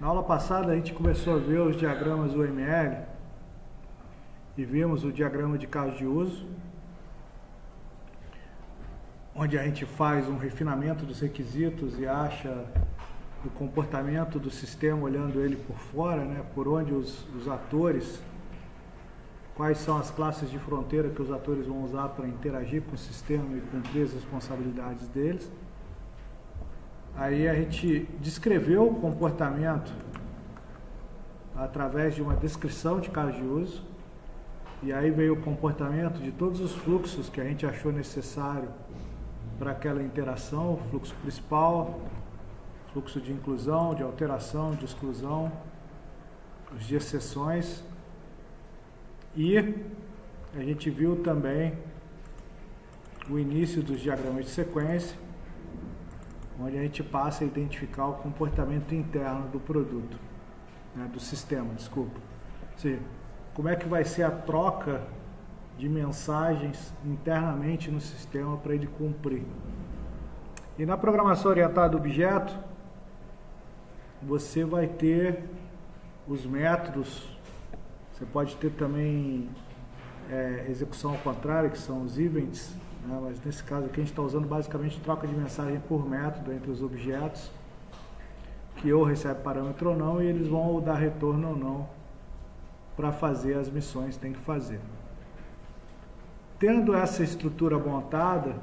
Na aula passada a gente começou a ver os diagramas UML e vimos o diagrama de caso de uso, onde a gente faz um refinamento dos requisitos e acha o comportamento do sistema olhando ele por fora, né? Por onde os atores, quais são as classes de fronteira que os atores vão usar para interagir com o sistema e cumprir as responsabilidades deles. Aí a gente descreveu o comportamento através de uma descrição de caso de uso, e aí veio o comportamento de todos os fluxos que a gente achou necessário para aquela interação, o fluxo principal, fluxo de inclusão, de alteração, de exclusão, os de exceções, e a gente viu também o início dos diagramas de sequência, onde a gente passa a identificar o comportamento interno do produto, né, do sistema, desculpa. Ou seja, como é que vai ser a troca de mensagens internamente no sistema para ele cumprir. E na programação orientada a objeto, você vai ter os métodos, você pode ter também execução ao contrário, que são os events, né? Mas nesse caso aqui a gente está usando basicamente troca de mensagem por método entre os objetos, que ou recebe parâmetro ou não, e eles vão ou dar retorno ou não para fazer as missões que tem que fazer. Tendo essa estrutura montada,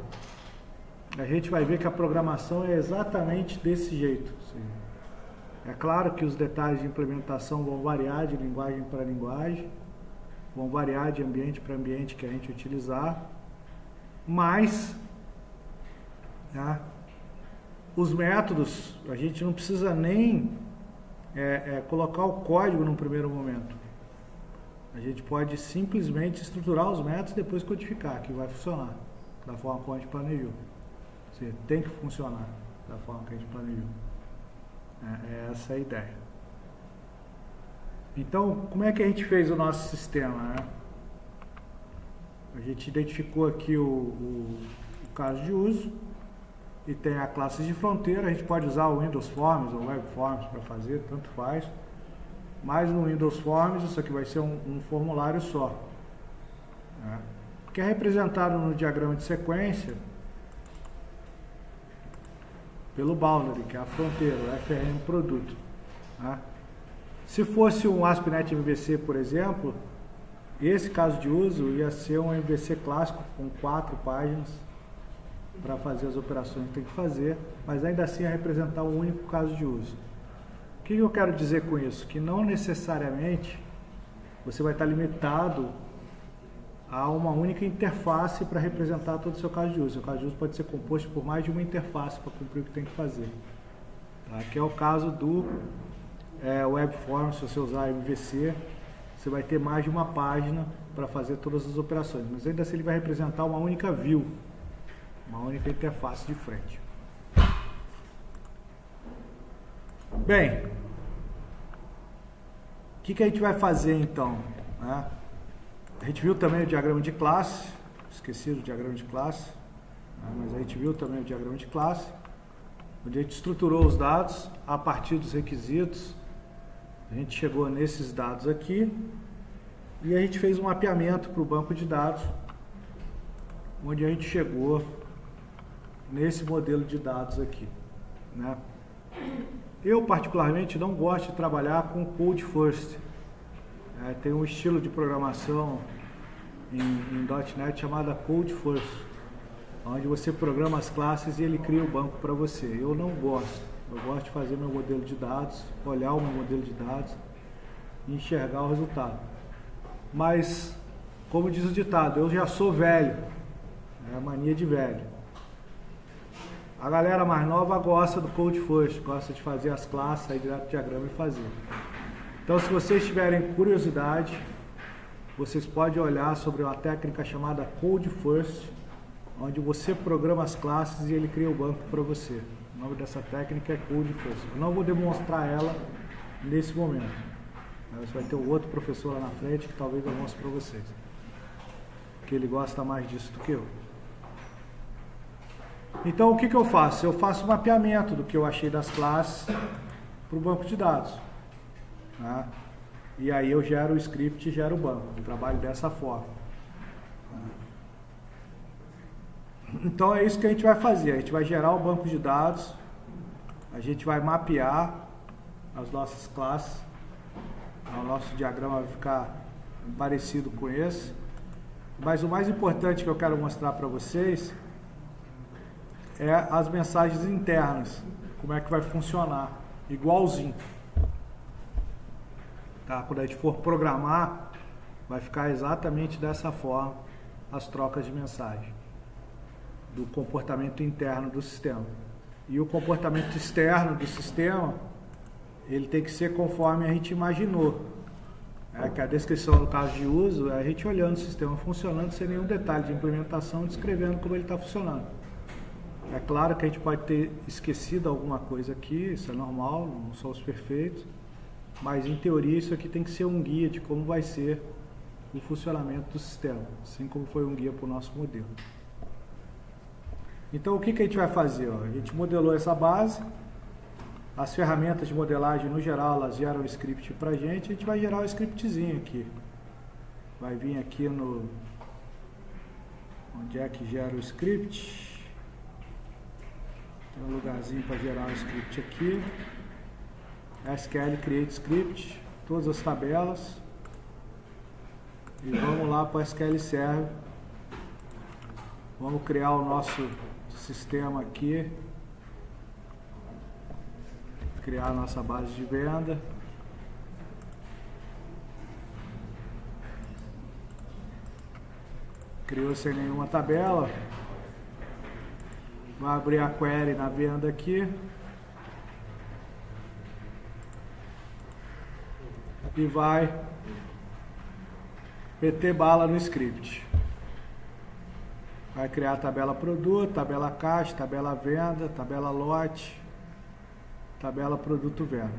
a gente vai ver que a programação é exatamente desse jeito. É claro que os detalhes de implementação vão variar de linguagem para linguagem, vão variar de ambiente para ambiente que a gente utilizar, mas né, os métodos, a gente não precisa nem colocar o código num primeiro momento. A gente pode simplesmente estruturar os métodos e depois codificar, que vai funcionar da forma como a gente planejou. Você tem que funcionar da forma que a gente planejou. Essa é a ideia. Então, como é que a gente fez o nosso sistema, né? A gente identificou aqui o caso de uso e tem a classe de fronteira. A gente pode usar o Windows Forms ou Web Forms para fazer, tanto faz. Mas no Windows Forms isso aqui vai ser um formulário só, né? Que é representado no diagrama de sequência pelo boundary, que é a fronteira, o FRM produto, né? Se fosse um ASP.NET MVC, por exemplo, esse caso de uso ia ser um MVC clássico com 4 páginas para fazer as operações que tem que fazer, mas ainda assim ia representar um único caso de uso. O que eu quero dizer com isso? Que não necessariamente você vai estar limitado a uma única interface para representar todo o seu caso de uso. O caso de uso pode ser composto por mais de uma interface para cumprir o que tem que fazer. Tá? Que é o caso do WebForms. Se você usar MVC, você vai ter mais de uma página para fazer todas as operações. Mas ainda assim ele vai representar uma única view, uma única interface de frente. Bem, o que a gente vai fazer então, né? A gente viu também o diagrama de classe, esqueci do diagrama de classe, né? Mas a gente viu também o diagrama de classe, onde a gente estruturou os dados a partir dos requisitos. A gente chegou nesses dados aqui e a gente fez um mapeamento para o banco de dados, onde a gente chegou nesse modelo de dados aqui, né? Eu, particularmente, não gosto de trabalhar com Code First. Tem um estilo de programação em .NET chamada Code First, onde você programa as classes e ele cria o banco para você. Eu não gosto. Eu gosto de fazer meu modelo de dados, olhar o meu modelo de dados e enxergar o resultado. Mas, como diz o ditado, eu já sou velho. É a mania de velho. A galera mais nova gosta do Code First, gosta de fazer as classes, sair direto do diagrama e fazer. Então, se vocês tiverem curiosidade, vocês podem olhar sobre uma técnica chamada Code First, onde você programa as classes e ele cria o banco para você. O nome dessa técnica é Code First. Eu não vou demonstrar ela nesse momento. Você vai ter um outro professor lá na frente que talvez eu mostre para vocês, que ele gosta mais disso do que eu. Então, o que eu faço? Eu faço um mapeamento do que eu achei das classes para o banco de dados. Né? E aí eu gero o script e gero o banco. Eu trabalho dessa forma. Então é isso que a gente vai fazer. A gente vai gerar o banco de dados, a gente vai mapear as nossas classes. O nosso diagrama vai ficar parecido com esse. Mas o mais importante que eu quero mostrar para vocês é as mensagens internas. Como é que vai funcionar. Igualzinho. Tá? Quando a gente for programar, vai ficar exatamente dessa forma as trocas de mensagem. Do comportamento interno do sistema. E o comportamento externo do sistema, ele tem que ser conforme a gente imaginou. Que a descrição no caso de uso é a gente olhando o sistema funcionando sem nenhum detalhe de implementação, descrevendo como ele está funcionando. É claro que a gente pode ter esquecido alguma coisa aqui, isso é normal, não somos perfeitos, mas em teoria isso aqui tem que ser um guia de como vai ser o funcionamento do sistema, assim como foi um guia para o nosso modelo. Então o que a gente vai fazer? A gente modelou essa base, as ferramentas de modelagem no geral elas geram o script para a gente vai gerar o scriptzinho aqui. Vai vir aqui no... Onde é que gera o script? Tem um lugarzinho para gerar o script aqui. SQL Create Script, todas as tabelas. E vamos lá para o SQL Server. Vamos criar o nosso sistema aqui. Criar a nossa base de venda. Criou sem nenhuma tabela. Vai abrir a query na venda aqui. E vai meter bala no script. Vai criar a tabela produto, tabela caixa, tabela venda, tabela lote, tabela produto venda.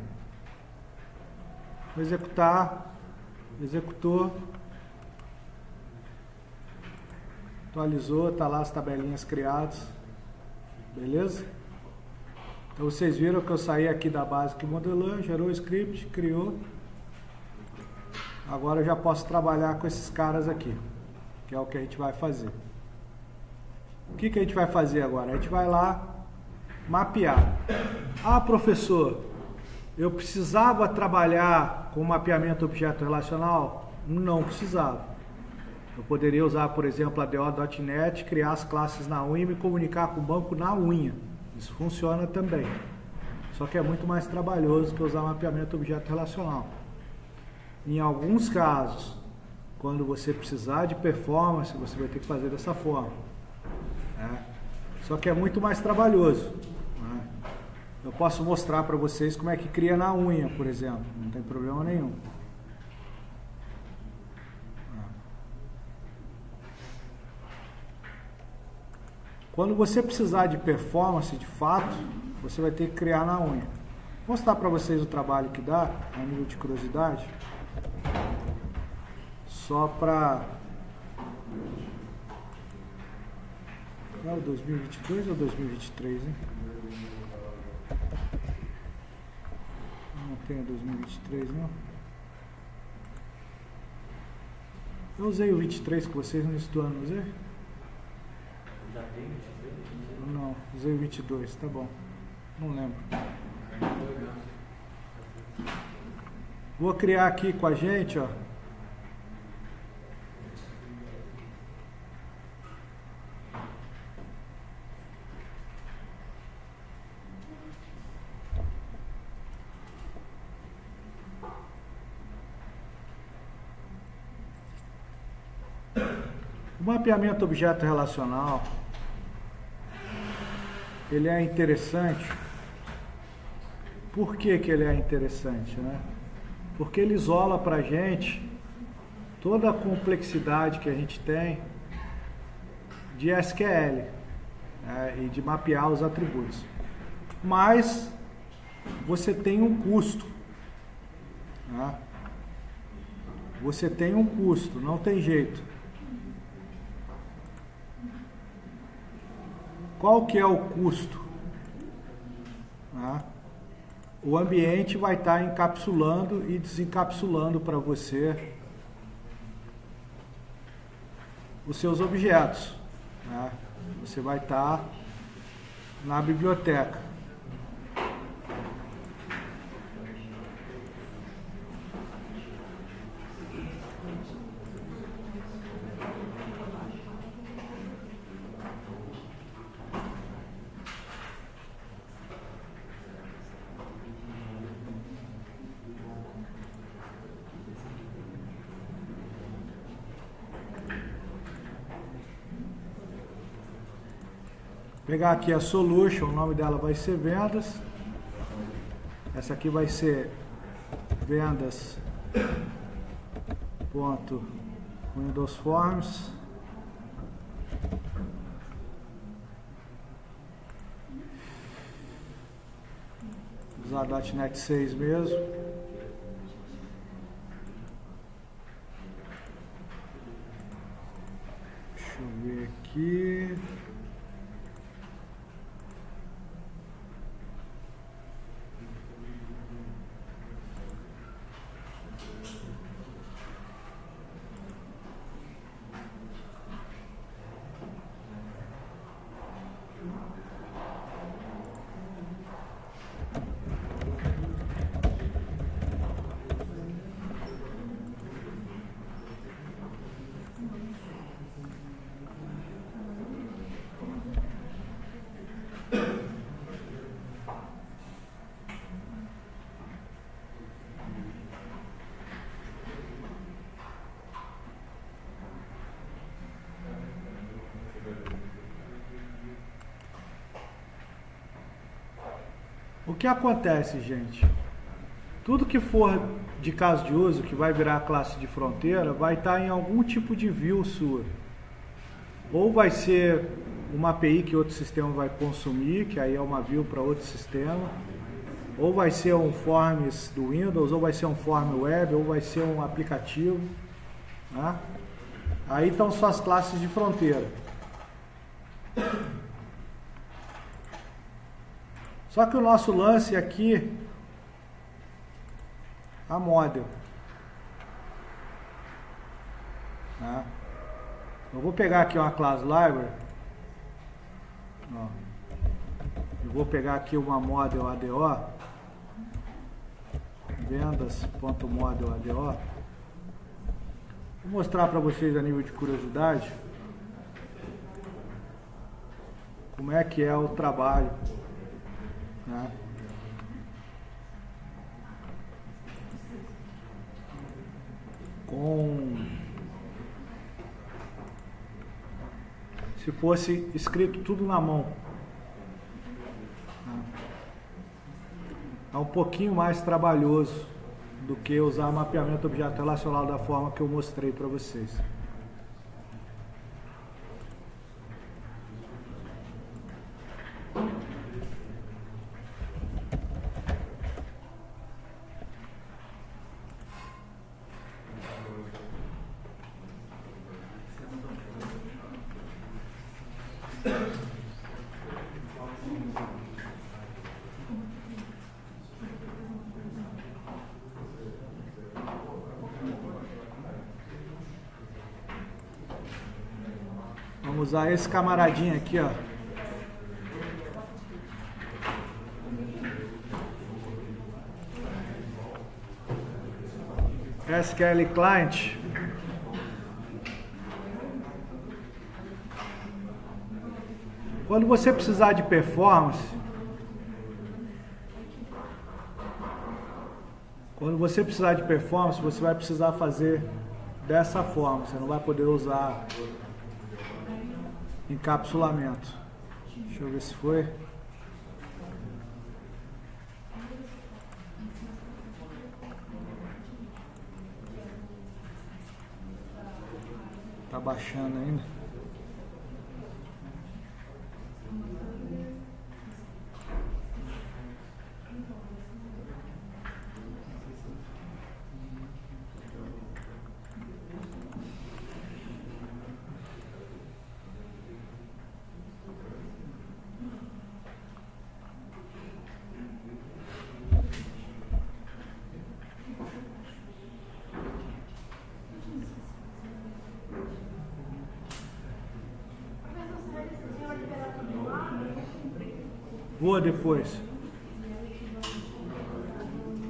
Vou executar, executou, atualizou, está lá as tabelinhas criadas, beleza? Então vocês viram que eu saí aqui da base que modelou, gerou o script, criou. Agora eu já posso trabalhar com esses caras aqui, que é o que a gente vai fazer. O que a gente vai fazer agora? A gente vai lá mapear. Ah, professor, eu precisava trabalhar com mapeamento objeto relacional? Não precisava. Eu poderia usar, por exemplo, a DO.NET, criar as classes na unha e me comunicar com o banco na unha. Isso funciona também. Só que é muito mais trabalhoso que usar mapeamento objeto relacional. Em alguns casos, quando você precisar de performance, você vai ter que fazer dessa forma. Só que é muito mais trabalhoso. Eu posso mostrar para vocês como é que cria na unha, por exemplo. Não tem problema nenhum. Quando você precisar de performance, de fato, você vai ter que criar na unha. Vou mostrar para vocês o trabalho que dá, a nível de curiosidade. Só para... É o 2022 ou 2023, hein? Não tem o 2023, não. Eu usei o 23 com vocês no início do ano, não usei? Já tem 23? Não, usei o 22, tá bom. Não lembro. Vou criar aqui com a gente, ó. O mapeamento objeto relacional, ele é interessante. Por que ele é interessante, né? Porque ele isola para a gente toda a complexidade que a gente tem de SQL, né, e de mapear os atributos. Mas você tem um custo, né? Você tem um custo, não tem jeito. Qual que é o custo? o ambiente vai estar encapsulando e desencapsulando para você os seus objetos, né? Você vai estar na biblioteca. Pegar aqui a Solution, o nome dela vai ser Vendas. Essa aqui vai ser Vendas.Windows Forms. Usar .NET 6 mesmo. Deixa eu ver aqui. O que acontece, gente? Tudo que for de caso de uso, que vai virar classe de fronteira, vai estar em algum tipo de view sua. Ou vai ser uma API que outro sistema vai consumir, que aí é uma view para outro sistema. Ou vai ser um forms do Windows, ou vai ser um form web, ou vai ser um aplicativo, né? Aí estão suas classes de fronteira. Só que o nosso lance aqui, a model. Tá? Eu vou pegar aqui uma class library. Ó. Eu vou pegar aqui uma model ADO. Vendas.model ADO. Vou mostrar para vocês a nível de curiosidade como é que é o trabalho, né? Se fosse escrito tudo na mão, né? É um pouquinho mais trabalhoso do que usar mapeamento objeto relacional da forma que eu mostrei para vocês. Vamos usar esse camaradinho aqui, ó. SQL Client. Quando você precisar de performance, você vai precisar fazer dessa forma. Você não vai poder usar encapsulamento. Deixa eu ver se foi. Tá baixando ainda. boa depois.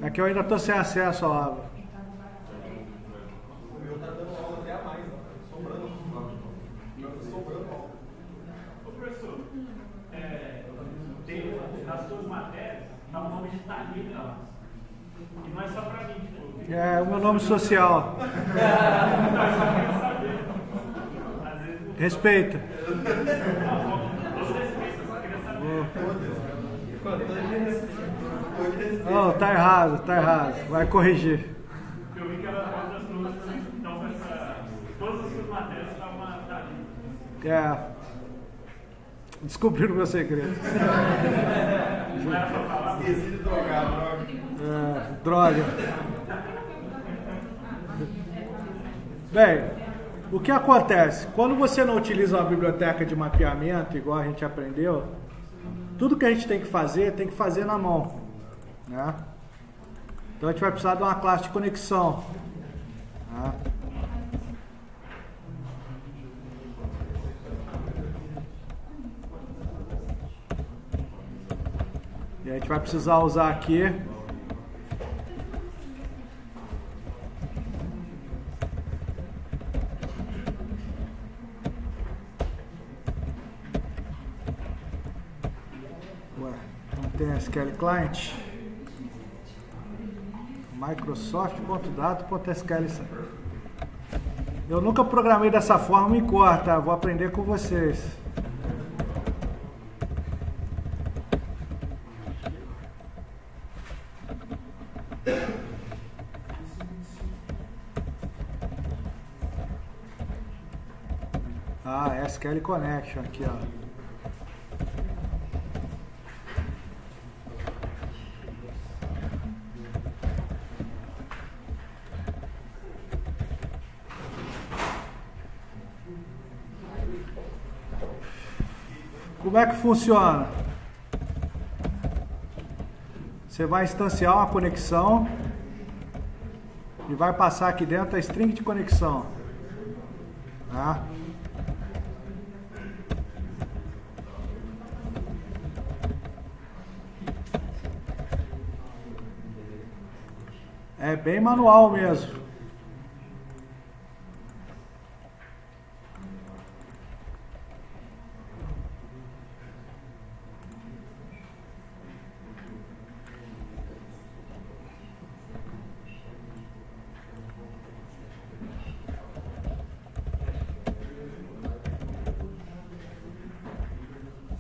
É que eu ainda estou sem acesso à aba. O meu tá dando aula até a mais, sobrando. O meu tá sobrando aula. Ô professor, nas suas matérias, tá o nome de Thalita lá. E não é só pra mim, tipo. É o meu nome social. Não, eu só queria saber. Às vezes. Respeita. Todo respeito, eu só queria saber. Não, tá errado. Vai corrigir. Eu vi que era outras turmas também. Então, todas as suas matérias estavam uma Thalita. É. Descobriram o meu segredo. Não era pra falar? Esqueci de drogar, Droga. Bem, o que acontece? Quando você não utiliza uma biblioteca de mapeamento, igual a gente aprendeu, tudo que a gente tem que fazer na mão, né? Então a gente vai precisar de uma classe de conexão, né? E a gente vai precisar usar aqui não tem SQL Client Microsoft.data.sql. Eu nunca programei dessa forma em core, tá? Vou aprender com vocês. SQL Connection aqui, ó. Como é que funciona? Você vai instanciar uma conexão e vai passar aqui dentro a string de conexão, tá? É bem manual mesmo.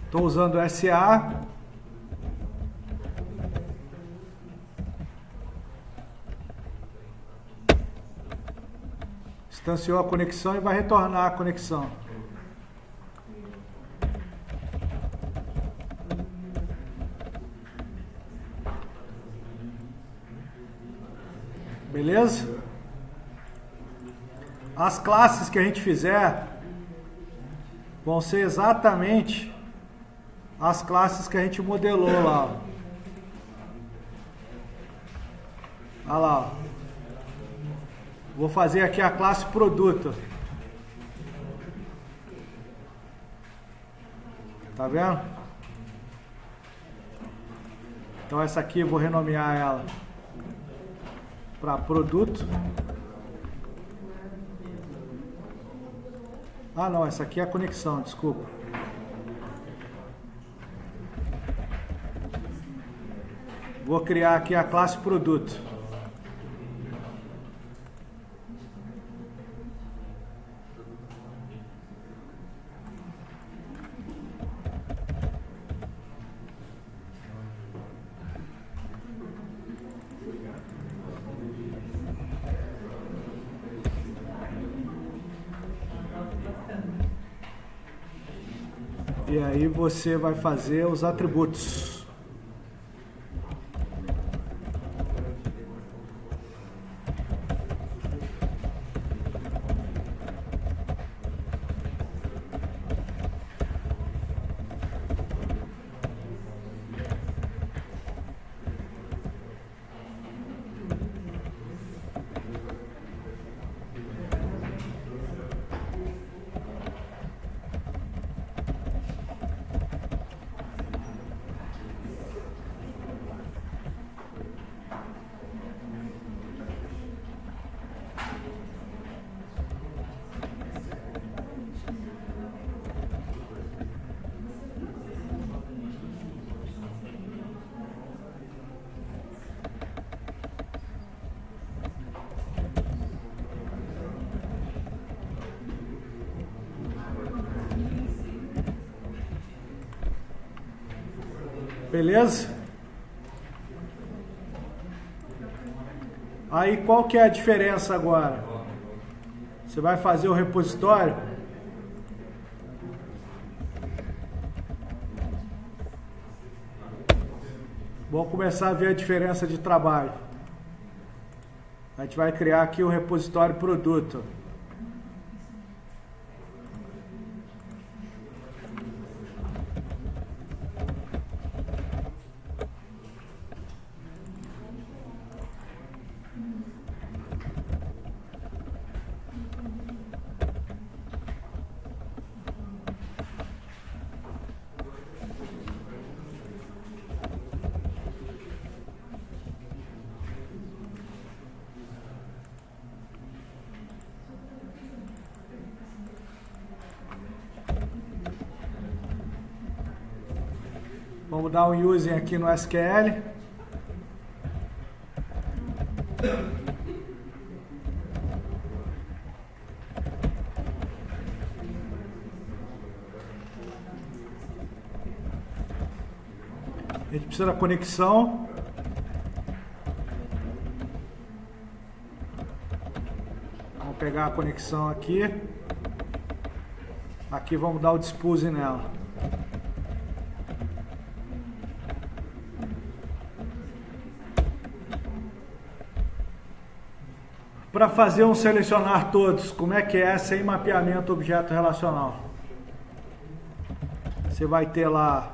Estou usando SA. Instanciou a conexão e vai retornar a conexão. Beleza? As classes que a gente fizer vão ser exatamente as classes que a gente modelou lá. Olha lá. Vou fazer aqui a classe produto. Tá vendo? Então essa aqui eu vou renomear ela para produto. Ah não, essa aqui é a conexão, desculpa. Vou criar aqui a classe produto. E aí você vai fazer os atributos. Beleza? Aí qual que é a diferença agora? Você vai fazer o repositório. Vamos começar a ver a diferença de trabalho. A gente vai criar aqui o repositório produto. Vamos dar um using aqui no SQL. A gente precisa da conexão. Vamos pegar a conexão aqui. Aqui vamos dar o dispose nela. Para fazer um selecionar todos, como é que é sem mapeamento objeto relacional? Você vai ter lá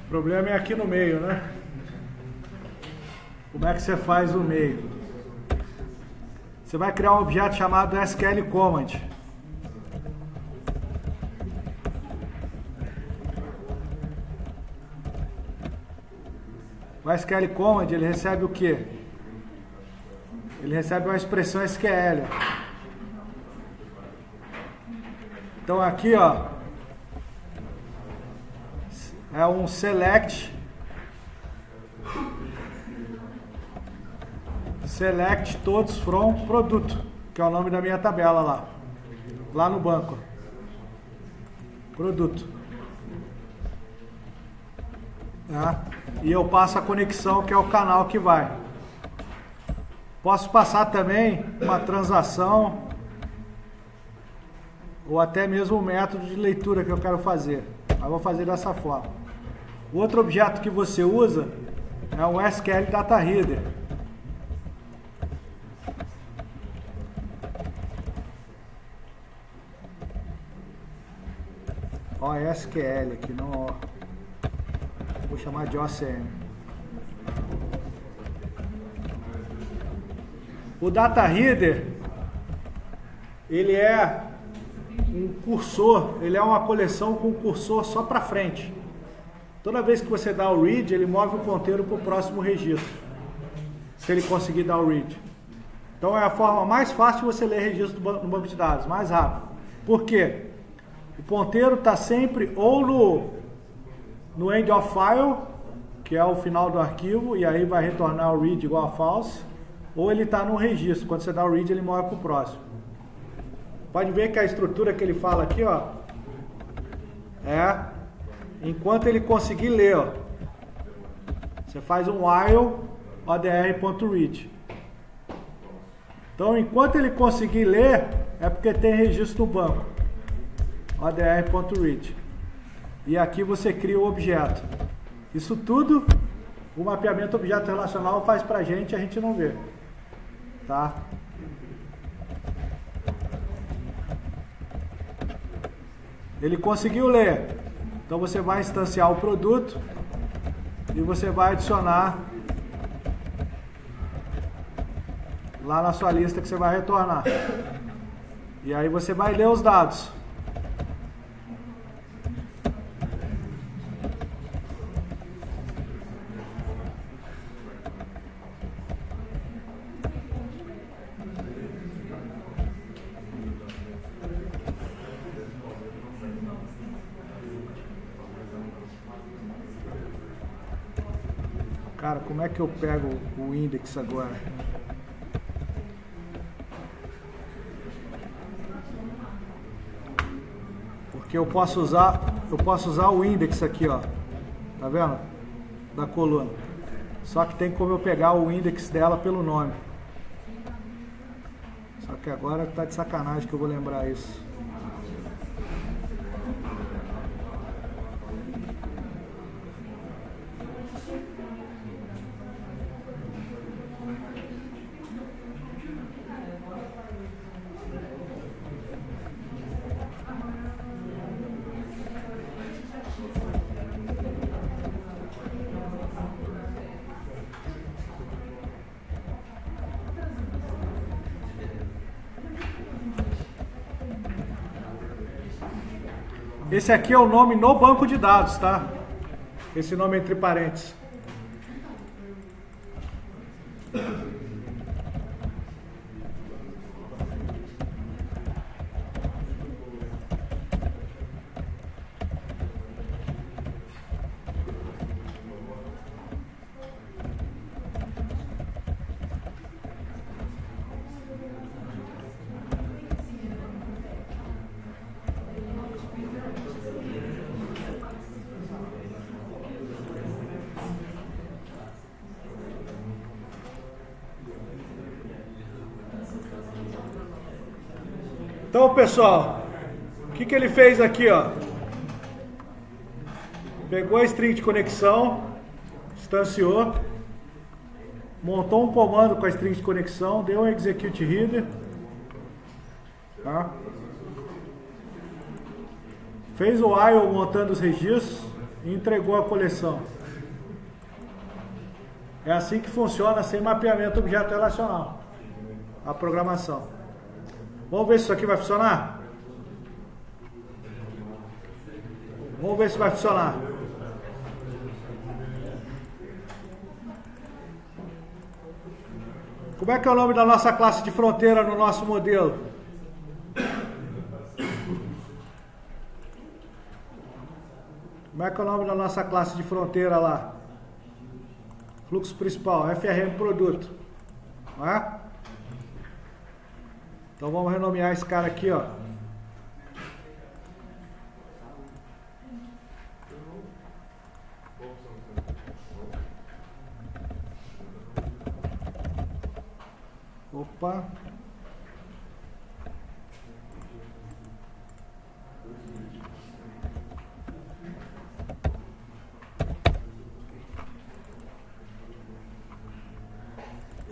o problema é aqui no meio, né? Como é que você faz o meio? Você vai criar um objeto chamado SQL Command. O SQL Command, ele recebe o quê? Ele recebe uma expressão SQL. Então aqui, ó, é um select todos from produto, que é o nome da minha tabela lá no banco. Produto. Tá? E eu passo a conexão, que é o canal que vai. Posso passar também uma transação ou até mesmo o método de leitura que eu quero fazer. Eu vou fazer dessa forma. O outro objeto que você usa é o SQL Data Reader. Ó, SQL aqui, não ó. Vou chamar de OCM. O Data Reader, ele é um cursor, ele é uma coleção com cursor só para frente. Toda vez que você dá o read, ele move o ponteiro para o próximo registro, se ele conseguir dar o read. Então é a forma mais fácil de você ler registro no banco de dados, mais rápido. Por quê? O ponteiro está sempre ou no end of file, que é o final do arquivo, e aí vai retornar o read igual a false, ou ele está no registro. Quando você dá o read, ele move para o próximo. Pode ver que a estrutura que ele fala aqui, ó, é enquanto ele conseguir ler, ó, você faz um while odr.read. Então, enquanto ele conseguir ler, é porque tem registro no banco, odr.read. E aqui você cria o objeto. Isso tudo, o mapeamento objeto relacional faz pra gente, a gente não vê. Tá? Ele conseguiu ler. Então você vai instanciar o produto e você vai adicionar lá na sua lista que você vai retornar. E aí você vai ler os dados. Cara, como é que eu pego o index agora? Porque eu posso usar o index aqui, ó. Tá vendo? Da coluna. Só que tem como eu pegar o index dela pelo nome. Só que agora tá de sacanagem que eu vou lembrar isso. Esse aqui é o nome no banco de dados, tá? Esse nome entre parênteses. Então, pessoal, o que ele fez aqui, ó? Pegou a string de conexão, instanciou, montou um comando com a string de conexão, deu um execute header, tá? Fez o while montando os registros e entregou a coleção. É assim que funciona sem mapeamento objeto relacional, a programação. Vamos ver se isso aqui vai funcionar? Vamos ver se vai funcionar. Como é que é o nome da nossa classe de fronteira no nosso modelo? Como é que é o nome da nossa classe de fronteira lá? Fluxo principal, FRM produto. Não é? Então vamos renomear esse cara aqui, ó. Opa.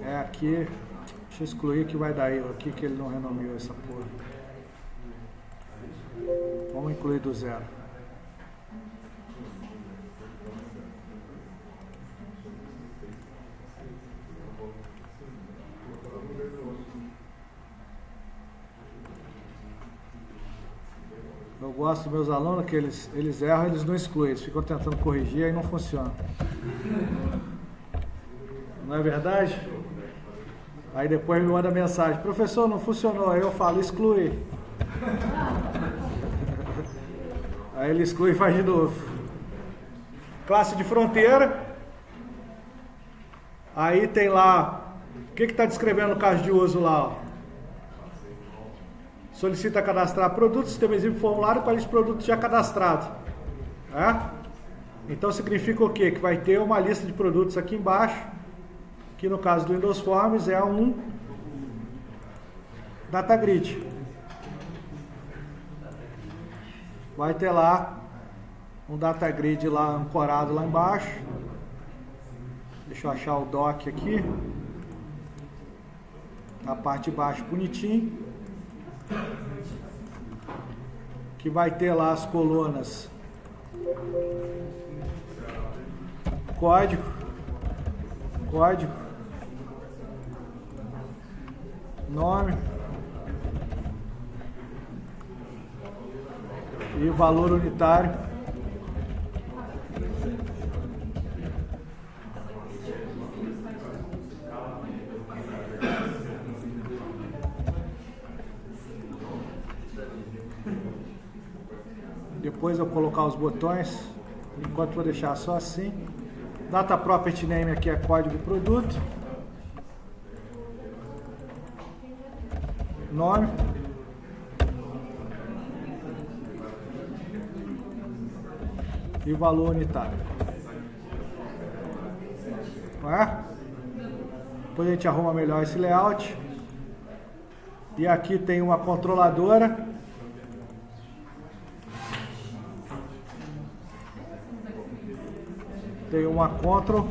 É aqui. Deixa eu excluir que vai dar erro aqui que ele não renomeou essa porra. Vamos incluir do zero. Eu gosto dos meus alunos que eles erram, eles não excluem, eles ficam tentando corrigir e não funciona. Não é verdade? Aí depois me manda mensagem, professor, não funcionou. Aí eu falo, exclui. Aí ele exclui e faz de novo. Classe de fronteira. Aí tem lá, o que está descrevendo o caso de uso lá? Ó. Solicita cadastrar produto, sistema exibe formulário com a lista de produtos já cadastrado. É? Então significa o quê? Que vai ter uma lista de produtos aqui embaixo, que no caso do Windows Forms é um data grid. Vai ter lá um data grid lá ancorado lá embaixo. Deixa eu achar o doc aqui. Na parte de baixo bonitinho. Que vai ter lá as colunas código, nome e valor unitário. Depois eu colocar os botões, enquanto vou deixar só assim. Data property name aqui é código produto. Nome. E valor unitário. Não é? Depois a gente arruma melhor esse layout. E aqui tem uma controladora. Tem uma control.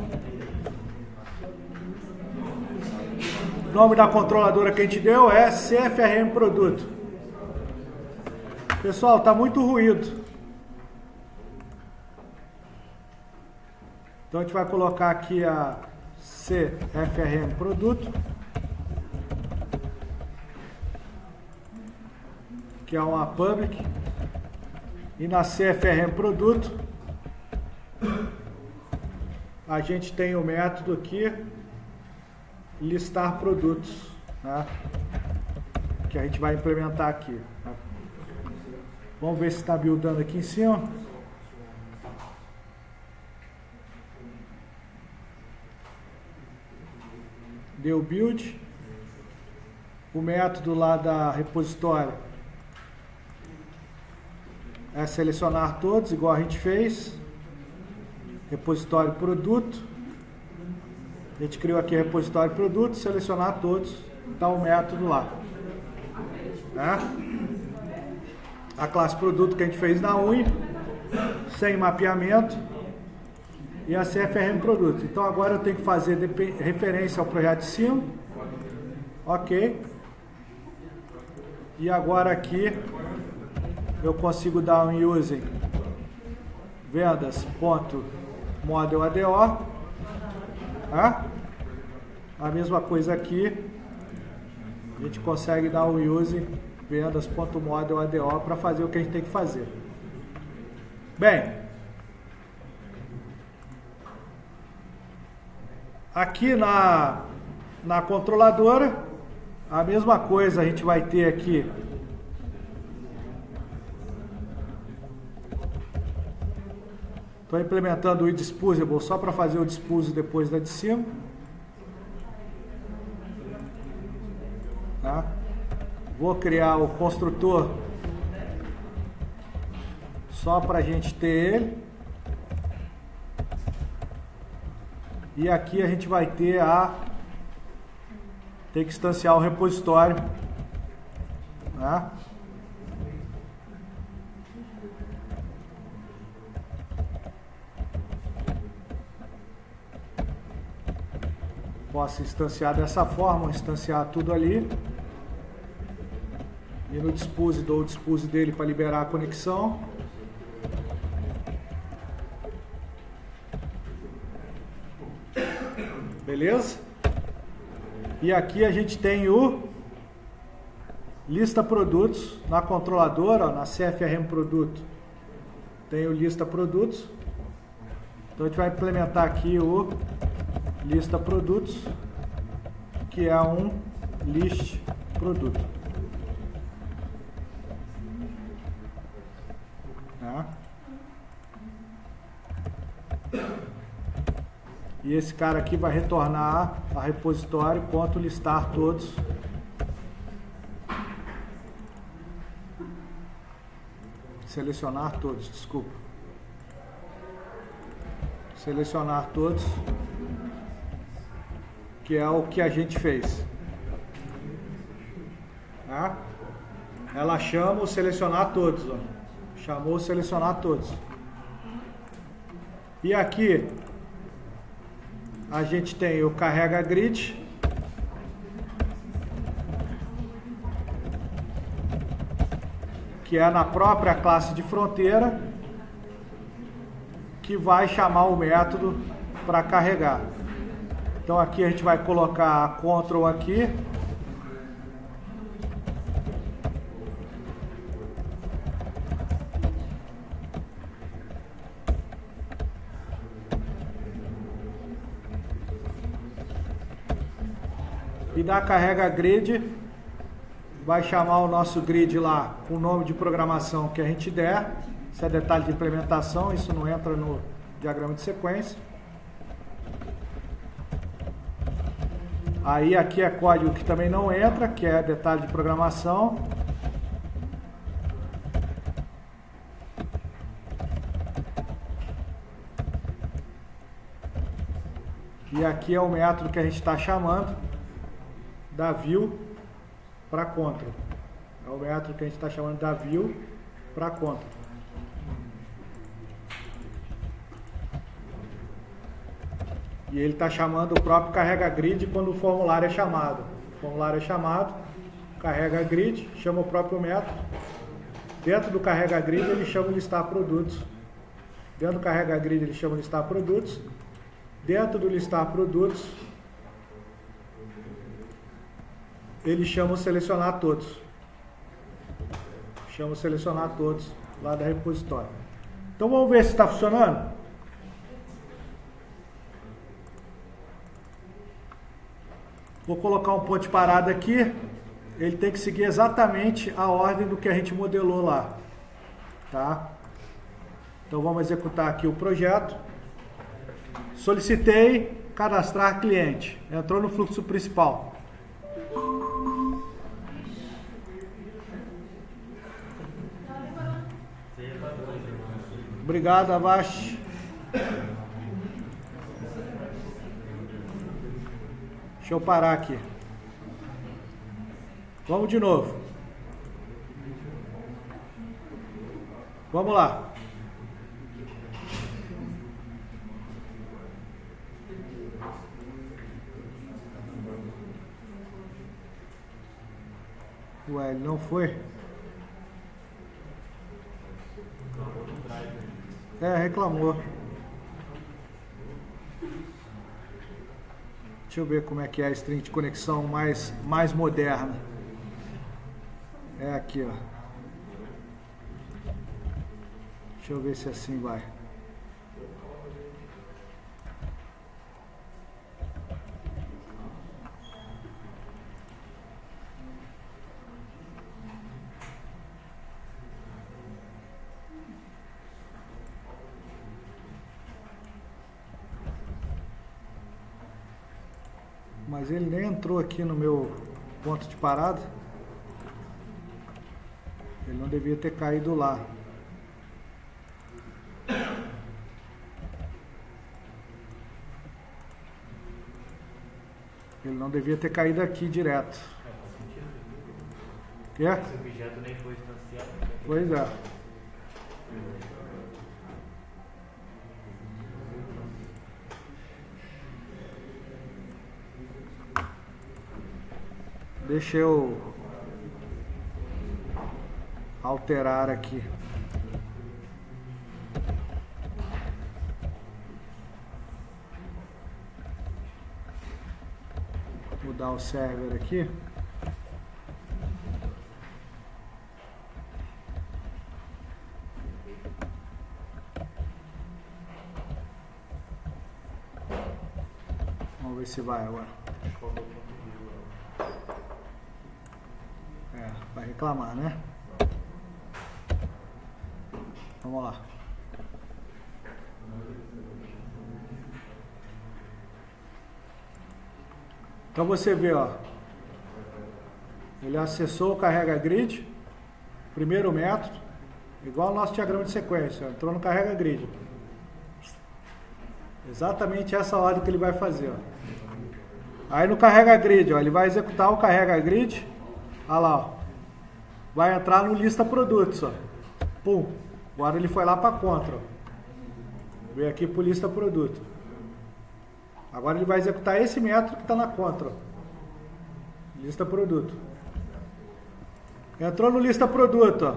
O nome da controladora que a gente deu é CFRM produto. Pessoal, tá muito ruído. Então a gente vai colocar aqui a CFRM produto, que é uma public, e na CFRM produto a gente tem o método aqui listar produtos, né? Que a gente vai implementar aqui, né? Vamos ver se está buildando aqui em cima. Deu build. O método lá da repositório é selecionar todos, igual a gente fez. Repositório produto. A gente criou aqui repositório produto, selecionar todos, está o método lá, né? A classe produto que a gente fez na UI, sem mapeamento, e a CFRM produto. Então agora eu tenho que fazer referência ao projeto de cima. Ok. E agora aqui eu consigo dar um using vendas.model.ado. A mesma coisa aqui. A gente consegue dar um using vendas.model.ado para fazer o que a gente tem que fazer. Bem, aqui na controladora, a mesma coisa a gente vai ter aqui. Estou implementando o disposable só para fazer o dispose depois da de cima. Tá? Vou criar o construtor só para a gente ter ele. E aqui a gente vai ter tem que instanciar o repositório. Tá? Posso instanciar dessa forma, instanciar tudo ali. E no dispose, dou o dispose dele para liberar a conexão. Beleza? E aqui a gente tem o lista produtos na controladora, ó, na CFRM produto. Tem o lista produtos. Então a gente vai implementar aqui o lista produtos, que é um list produto. Tá? E esse cara aqui vai retornar a repositório ponto listar todos. Selecionar todos, desculpa. Selecionar todos, que é o que a gente fez. Tá? Ela chama o selecionar todos, ó. Chamou o selecionar todos. E aqui a gente tem o carrega grid, que é na própria classe de fronteira, que vai chamar o método para carregar. Então aqui a gente vai colocar a Ctrl aqui. E da carrega grid, vai chamar o nosso grid lá com o nome de programação que a gente der. Isso é detalhe de implementação, isso não entra no diagrama de sequência. Aí aqui é código que também não entra, que é detalhe de programação. E aqui é o método que a gente está chamando da view para control. É o método que a gente está chamando da view para control. E ele está chamando o próprio carrega grid quando o formulário é chamado. O formulário é chamado, carrega grid, chama o próprio método. Dentro do carrega grid ele chama o listar produtos. Dentro do carrega grid ele chama o listar produtos. Dentro do listar produtos ele chama o selecionar todos. Chama o selecionar todos lá da repositório. Então vamos ver se está funcionando. Vou colocar um ponto de parada aqui. Ele tem que seguir exatamente a ordem do que a gente modelou lá. Tá? Então vamos executar aqui o projeto. Solicitei cadastrar cliente. Entrou no fluxo principal. Obrigado, Avash. Deixa eu parar aqui. Vamos de novo. Vamos lá. Ué, ele não foi? Reclamou. Deixa eu ver como é que é a string de conexão mais moderna. É aqui, ó. Deixa eu ver se assim vai. Mas ele nem entrou aqui no meu ponto de parada. Ele não devia ter caído lá. Ele não devia ter caído aqui direto. Quê? Esse objeto nem foi instanciado. Pois é. Deixa eu alterar aqui. Mudar o server aqui. Vamos ver se vai agora. Vai reclamar, né? Vamos lá. Então você vê, ó. Ele acessou o carrega grid, primeiro método, igual ao nosso diagrama de sequência, ó, entrou no carrega grid. Exatamente essa ordem que ele vai fazer, ó. Aí no carrega grid, ó, ele vai executar o carrega grid. Olha lá, ó. Vai entrar no lista produtos, ó. Pum. Agora ele foi lá para control. Veio aqui para lista produto. Agora ele vai executar esse método que está na control. Lista produto. Entrou no lista produto, ó.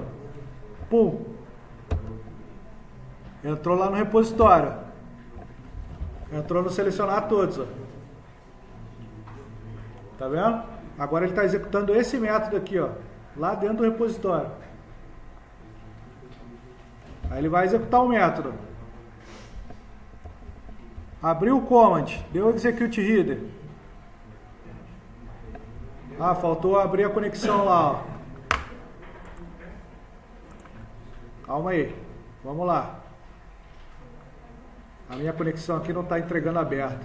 Pum. Entrou lá no repositório. Entrou no selecionar todos, ó. Tá vendo? Agora ele está executando esse método aqui, ó, lá dentro do repositório. Aí ele vai executar o método. Abriu o command, deu o execute header. Ah, faltou abrir a conexão lá, ó. Calma aí, vamos lá. A minha conexão aqui não está entregando aberta.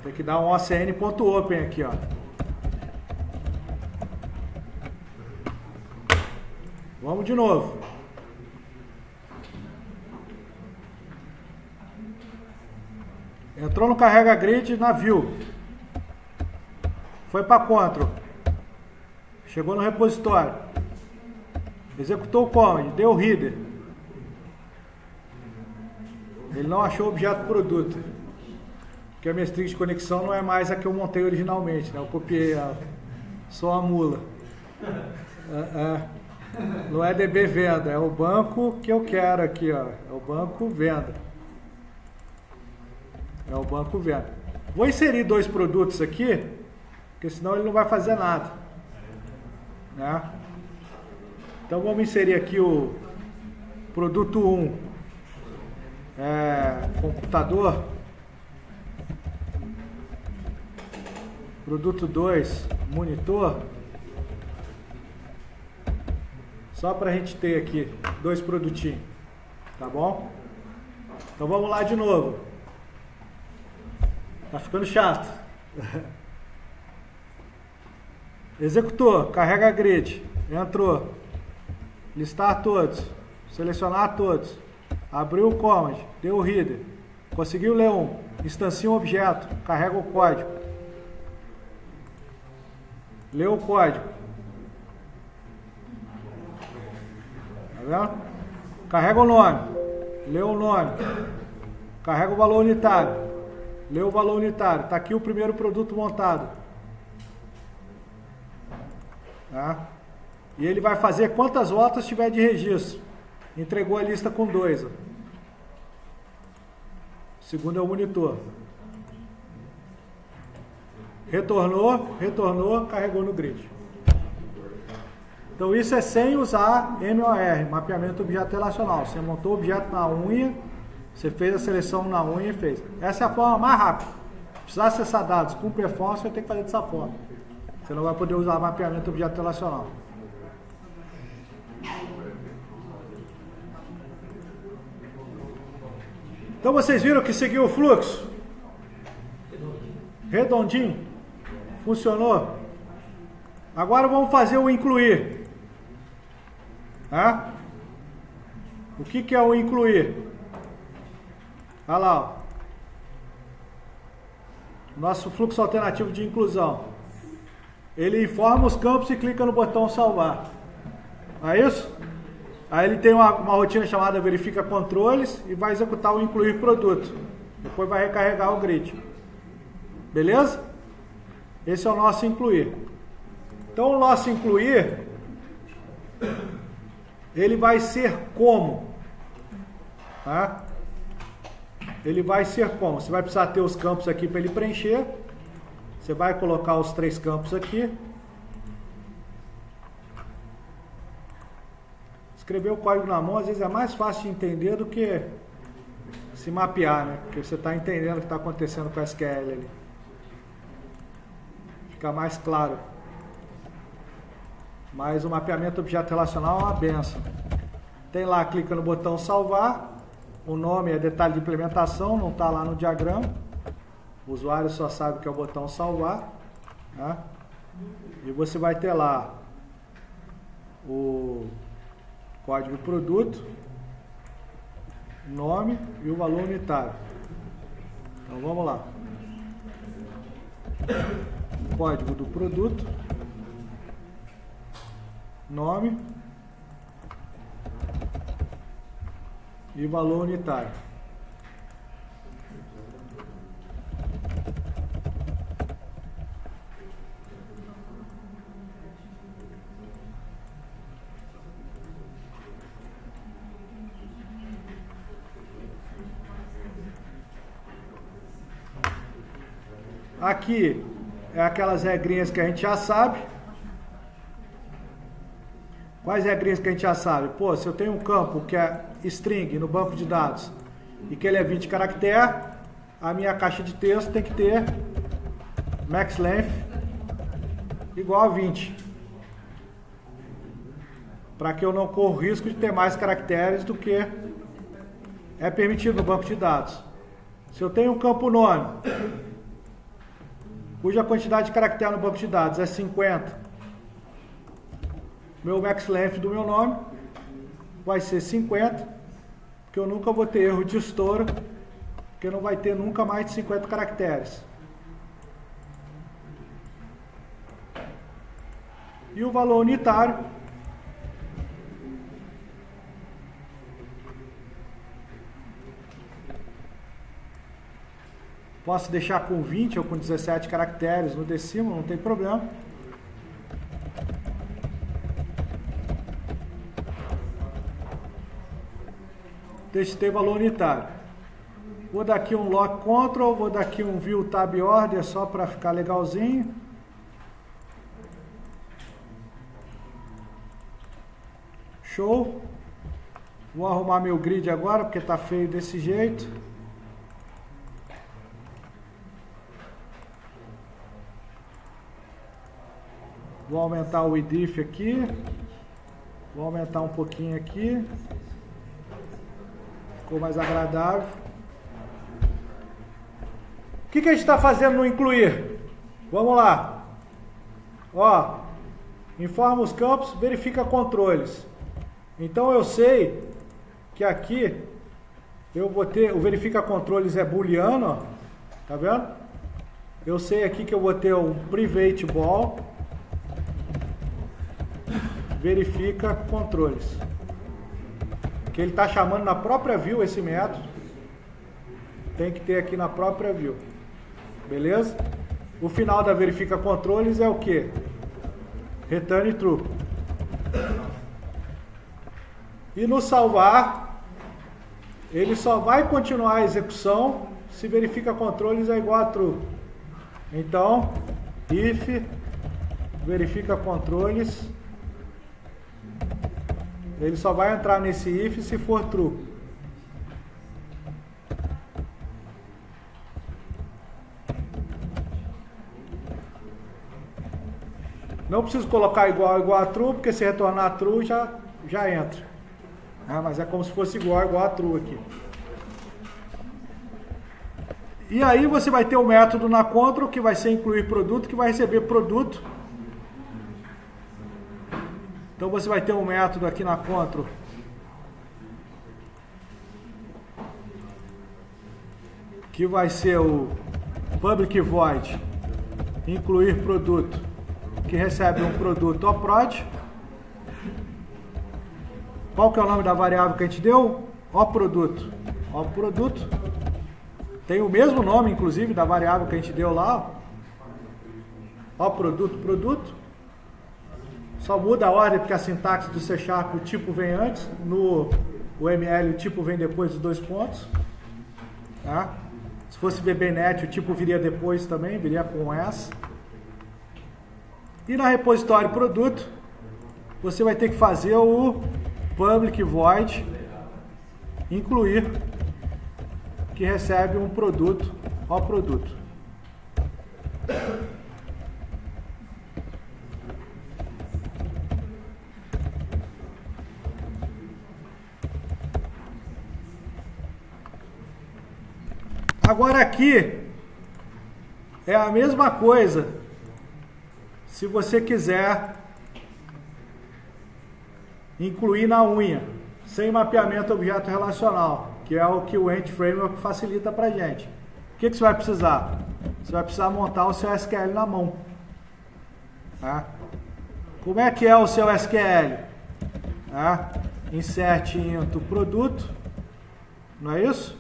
Tem que dar um ocn.open aqui, ó. Vamos de novo. Entrou no carrega grid na view. Foi para control. Chegou no repositório. Executou o command, deu o header. Ele não achou o objeto produto. Porque a minha string de conexão não é mais a que eu montei originalmente, né? Eu copiei ela. Sou a mula. Não é DB venda, é o banco que eu quero aqui, ó. É o banco venda. É o banco venda. Vou inserir 2 produtos aqui, porque senão ele não vai fazer nada. Né? Então vamos inserir aqui o produto 1, computador. Produto 2, monitor. Só para a gente ter aqui 2 produtinhos. Tá bom? Então vamos lá de novo. Tá ficando chato. Executou, carrega grid. Entrou. Listar todos. Selecionar todos. Abriu o command. Deu o header. Conseguiu ler um. Instancia um objeto. Carrega o código. Leu o código. Tá vendo? Carrega o nome. Leu o nome. Carrega o valor unitário. Leu o valor unitário. Está aqui o primeiro produto montado. Tá? E ele vai fazer quantas voltas tiver de registro. Entregou a lista com 2. O segundo é o monitor. Retornou, carregou no grid. Então isso é sem usar MOR, mapeamento objeto relacional. Você montou o objeto na unha, você fez a seleção na unha e fez. Essa é a forma mais rápida. Se precisar acessar dados com performance, vai ter que fazer dessa forma. Você não vai poder usar mapeamento objeto relacional. Então vocês viram que seguiu o fluxo? Redondinho. Funcionou? Agora vamos fazer o incluir. O que é o incluir? Olha lá. Ó. Nosso fluxo alternativo de inclusão. Ele informa os campos e clica no botão salvar. É isso? Aí ele tem uma rotina chamada verifica controles e vai executar o incluir produto. Depois vai recarregar o grid. Beleza? Esse é o nosso incluir. Então o nosso incluir, ele vai ser como? Tá? Ele vai ser como? Você vai precisar ter os campos aqui para ele preencher. Você vai colocar os 3 campos aqui. Escrever o código na mão às vezes é mais fácil de entender do que se mapear, né? Porque você está entendendo o que está acontecendo com a SQL ali. Fica mais claro. Mas o mapeamento objeto relacional é uma benção. Tem lá, clica no botão salvar. O nome é detalhe de implementação, não está lá no diagrama. O usuário só sabe que é o botão salvar. Né? E você vai ter lá o código produto, nome e o valor unitário. Então vamos lá. Código do produto, nome e valor unitário. Aqui é aquelas regrinhas que a gente já sabe. Quais regrinhas que a gente já sabe? Pô, se eu tenho um campo que é string no banco de dados e que ele é 20 caracteres, a minha caixa de texto tem que ter max length igual a 20. Para que eu não corra o risco de ter mais caracteres do que é permitido no banco de dados. Se eu tenho um campo nome, cuja quantidade de caracteres no banco de dados é 50, meu max length do meu nome vai ser 50, porque eu nunca vou ter erro de estouro, porque não vai ter nunca mais de 50 caracteres. E o valor unitário posso deixar com 20 ou com 17 caracteres no decímalo, não tem problema. Testei valor unitário. Vou dar aqui um lock control, vou dar aqui um view tab order só para ficar legalzinho. Show. Vou arrumar meu grid agora porque está feio desse jeito. Vou aumentar o width aqui. Vou aumentar um pouquinho aqui. Ficou mais agradável. O que a gente está fazendo no incluir? Vamos lá. Ó, informa os campos, verifica controles. Então eu sei que aqui eu vou ter, o verifica controles é booleano, ó, tá vendo? Eu sei aqui que eu vou ter um private ball, verifica controles. Que ele está chamando na própria view esse método. Tem que ter aqui na própria view. Beleza? O final da verifica controles é o que? Return true. E no salvar, ele só vai continuar a execução se verifica controles é igual a true. Então, if verifica controles, ele só vai entrar nesse if se for true. Não preciso colocar igual a true, porque se retornar true já entra. Mas é como se fosse igual a true aqui. E aí você vai ter o método na control, que vai ser incluir produto, que vai receber produto. Então você vai ter um método aqui na control que vai ser o public void incluir produto, que recebe um produto oprod. Qual que é o nome da variável que a gente deu? Oproduto. Oproduto. Tem o mesmo nome, inclusive, da variável que a gente deu lá. Oproduto, produto. Só muda a ordem porque a sintaxe do C#, o tipo vem antes. No UML, o tipo vem depois dos dois pontos. Tá? Se fosse VBNet, o tipo viria depois também, viria com S. E na repositório produto, você vai ter que fazer o public void incluir, que recebe um produto ao produto. Agora aqui é a mesma coisa se você quiser incluir na unha, sem mapeamento objeto relacional, que é o que o Ent Framework facilita para a gente. O que você vai precisar? Você vai precisar montar o seu SQL na mão. Tá? Como é que é o seu SQL? Tá? Insert into produto, não é isso?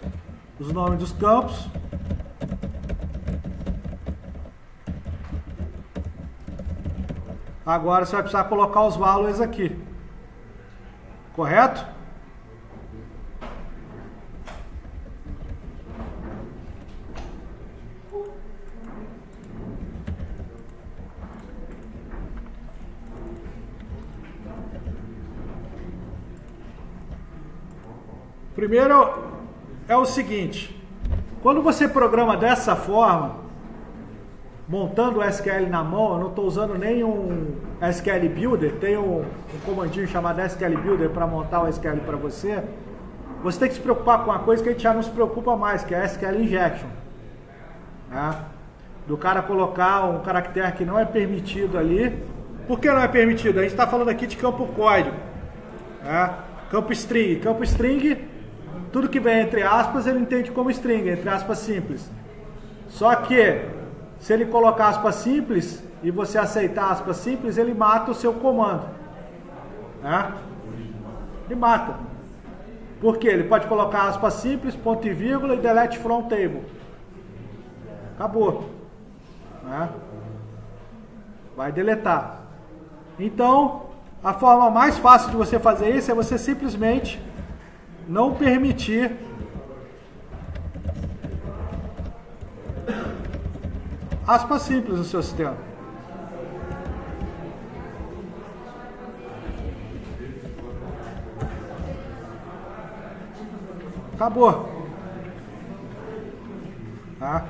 Os nomes dos campos. Agora você vai precisar colocar os values aqui. Correto? primeiro é o seguinte, quando você programa dessa forma, montando o SQL na mão, eu não estou usando nem um SQL Builder, tem um comandinho chamado SQL Builder para montar o SQL para você, você tem que se preocupar com uma coisa que a gente já não se preocupa mais, que é a SQL Injection. Né? Do cara colocar um caractere que não é permitido ali. Por que não é permitido? A gente está falando aqui de campo código. Né? Campo string. Campo string, tudo que vem entre aspas, ele entende como string, entre aspas simples. Só que, se ele colocar aspas simples, e você aceitar aspas simples, ele mata o seu comando. Né? Ele mata. Por quê? Ele pode colocar aspas simples, ponto e vírgula e delete from table. Acabou. Né? Vai deletar. Então, a forma mais fácil de você fazer isso é você simplesmente não permitir aspas simples no seu sistema. Acabou. Tá?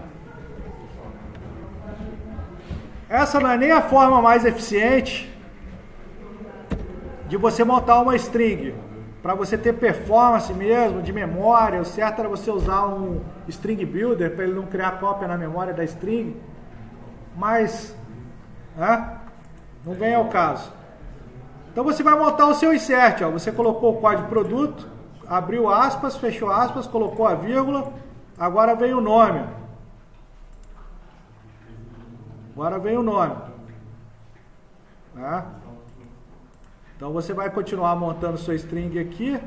Essa não é nem a forma mais eficiente de você montar uma string. Para você ter performance mesmo, de memória, o certo era você usar um string builder para ele não criar cópia na memória da string. Mas não vem ao caso. Então você vai montar o seu insert. Ó. Você colocou o código produto, abriu aspas, fechou aspas, colocou a vírgula, agora vem o nome. Agora vem o nome. Tá? Então você vai continuar montando sua string aqui.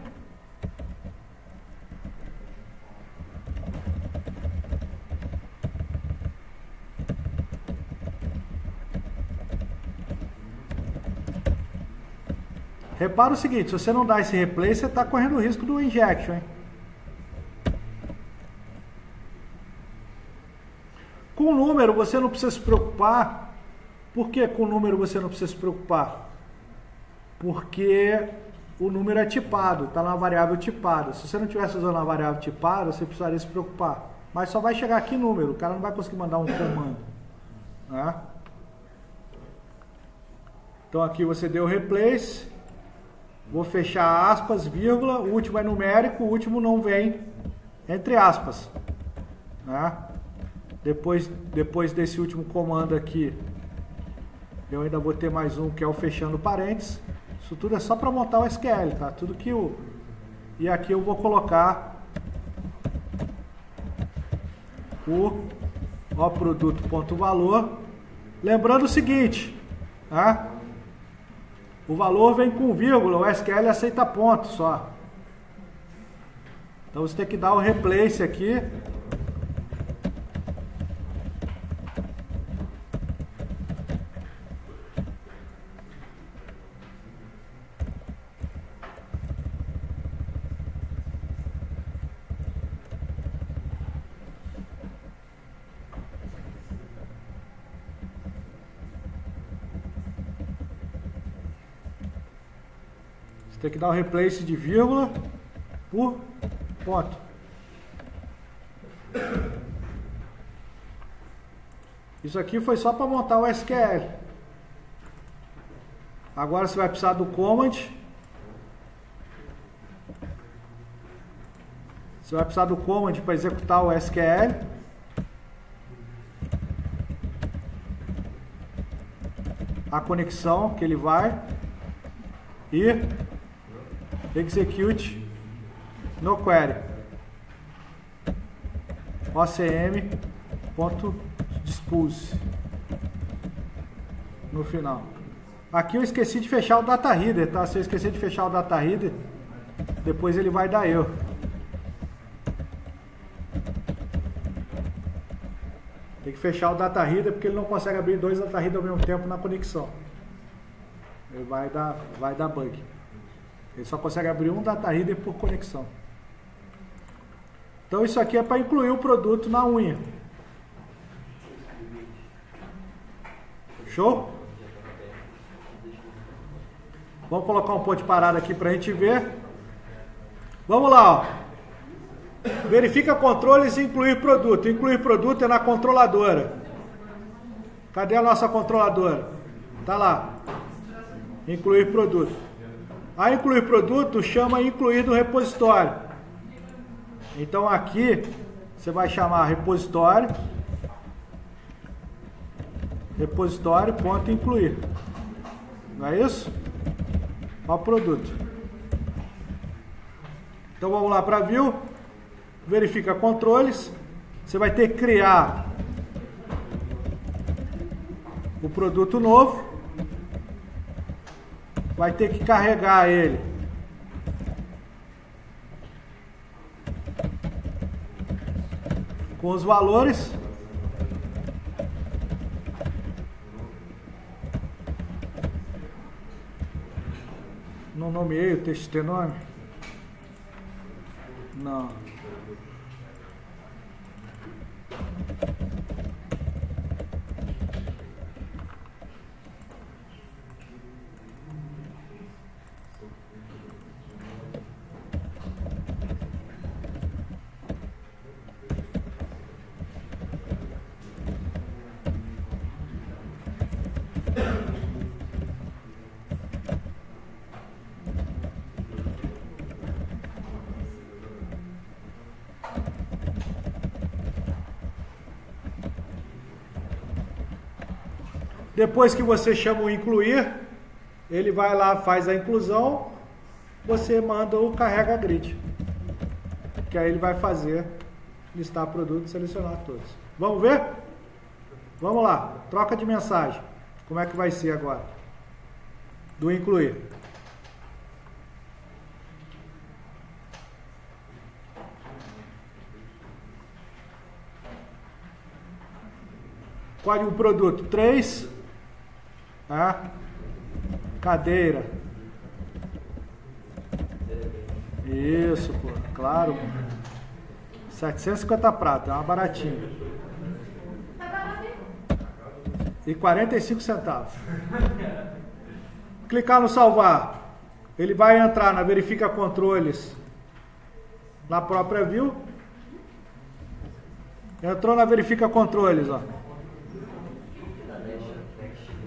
Repara o seguinte, se você não dá esse replace, você está correndo o risco do injection, hein? Com o número você não precisa se preocupar. Por que com o número você não precisa se preocupar? Porque o número é tipado, está na variável tipada. Se você não estivesse usando a variável tipada, você precisaria se preocupar. Mas só vai chegar aqui número, o cara não vai conseguir mandar um comando. Né? Então aqui você deu replace, vou fechar aspas, vírgula, o último é numérico, o último não vem entre aspas. Né? Depois desse último comando aqui, eu ainda vou ter mais um que é o fechando parênteses. Isso tudo é só para montar o SQL, tá? Tudo que o... E aqui eu vou colocar o produto.valor. Lembrando o seguinte, tá? O valor vem com vírgula, o SQL aceita ponto só. Então você tem que dar o replace aqui. Tem que dar o replace de vírgula por ponto. Isso aqui foi só para montar o SQL. Agora você vai precisar do command. Você vai precisar do command para executar o SQL. A conexão que ele vai. E execute no query ocm.dispose no final. Aqui eu esqueci de fechar o data reader, tá? Se eu esquecer de fechar o data reader, depois ele vai dar erro. Tem que fechar o data reader porque ele não consegue abrir dois data reader ao mesmo tempo na conexão. Ele vai dar bug. Ele só consegue abrir um data reader por conexão. Então isso aqui é para incluir o produto na unha. Show? Vamos colocar um ponto de parada aqui para a gente ver. Vamos lá, ó. Verifica controles e incluir produto. Incluir produto é na controladora. Cadê a nossa controladora? Tá lá. Incluir produto. A incluir produto chama incluir do repositório. Então aqui você vai chamar repositório. Repositório.incluir. Não é isso? Ó o produto. Então vamos lá para view. Verifica controles. Você vai ter que criar o produto novo. Vai ter que carregar ele com os valores. Não nomeei o TXT nome? Não. Depois que você chama o incluir, ele vai lá, faz a inclusão, você manda o carrega grid. Que aí ele vai fazer, listar produtos e selecionar todos. Vamos ver? Vamos lá, troca de mensagem. Como é que vai ser agora? Do incluir. Código produto 3. Cadeira. Isso, pô, claro. 750 prata, é uma baratinha. E 45 centavos. Clicar no salvar. Ele vai entrar na verifica controles na própria view. Entrou na verifica controles, ó.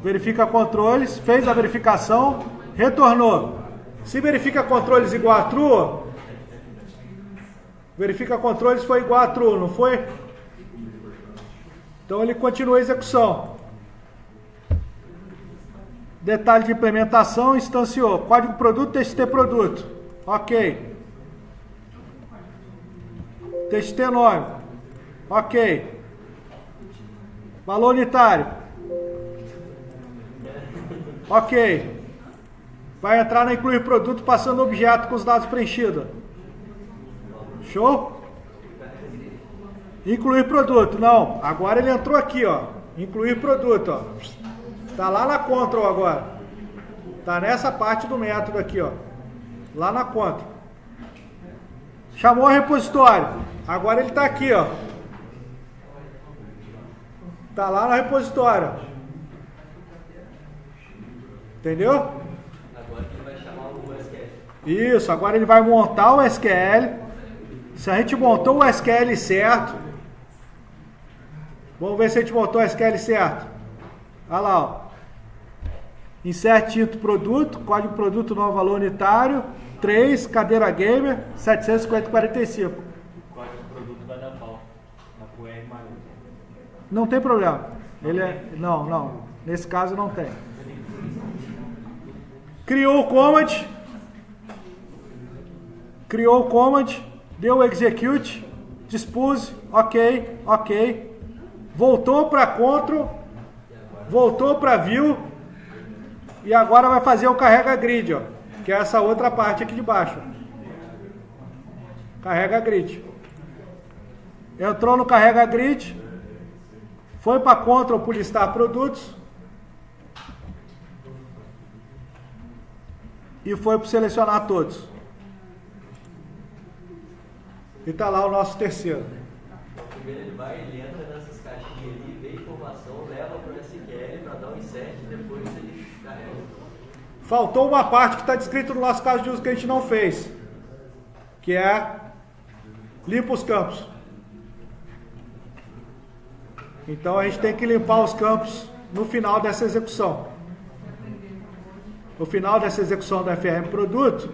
Verifica controles, fez a verificação, retornou. Se verifica controles igual a true, verifica controles foi igual a true, não foi? Então ele continua a execução. Detalhe de implementação, instanciou. Código produto, TXT produto. Ok. TXT nome. Ok. Valor unitário. Ok. Vai entrar na incluir produto passando objeto com os dados preenchidos. Show? Incluir produto. Não, agora ele entrou aqui, ó. Incluir produto, ó. Tá lá na control agora. Tá nessa parte do método aqui, ó. Lá na control. Chamou o repositório. Agora ele tá aqui, ó. Tá lá no repositório. Entendeu? Agora ele vai chamar o SQL. Isso, agora ele vai montar o SQL. Se a gente montou o SQL certo, vamos ver se a gente montou o SQL certo. Olha lá, ó. Insert título produto, código produto novo valor unitário, 3, cadeira gamer, 750,45. O código do produto vai dar pau. Na QR maior. Não tem problema. Ele é. Não. Nesse caso não tem. Criou o command, deu o execute, dispose, ok. Voltou para control, voltou para view e agora vai fazer o carrega grid, ó, que é essa outra parte aqui de baixo. Carrega grid. Entrou no carrega grid, foi para control por listar produtos. E foi para selecionar todos. E está lá o nosso terceiro. Primeiro ele entra nessas caixinhas ali, vê a informação, leva para o SQL para dar um insert e depois ele carrega. Faltou uma parte que está descrito no nosso caso de uso que a gente não fez. Que é limpa os campos. Então a gente tem que limpar os campos no final dessa execução. No final dessa execução do FRM produto,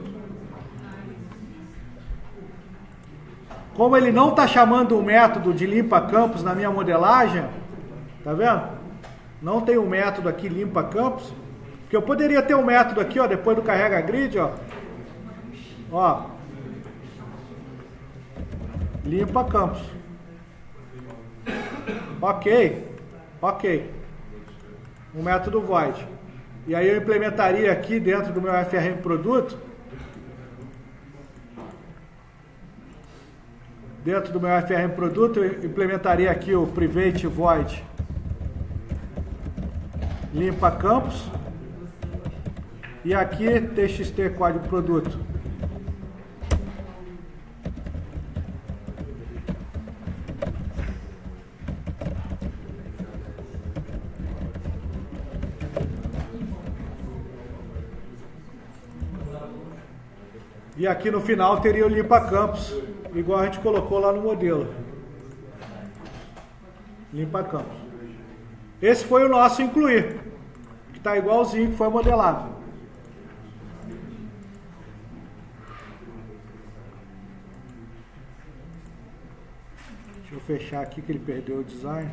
como ele não está chamando o método de limpa campos na minha modelagem, tá vendo? Não tem um método aqui limpa campos, porque eu poderia ter um método aqui, ó, depois do carrega grid, ó, limpa campos. Ok. Um método void. E aí eu implementaria aqui dentro do meu FRM produto, eu implementaria aqui o private void limpa campos e aqui txt código produto. E aqui no final teria o limpa campos, igual a gente colocou lá no modelo. Limpa campos. Esse foi o nosso incluir, que está igualzinho que foi modelado. Deixa eu fechar aqui que ele perdeu o design.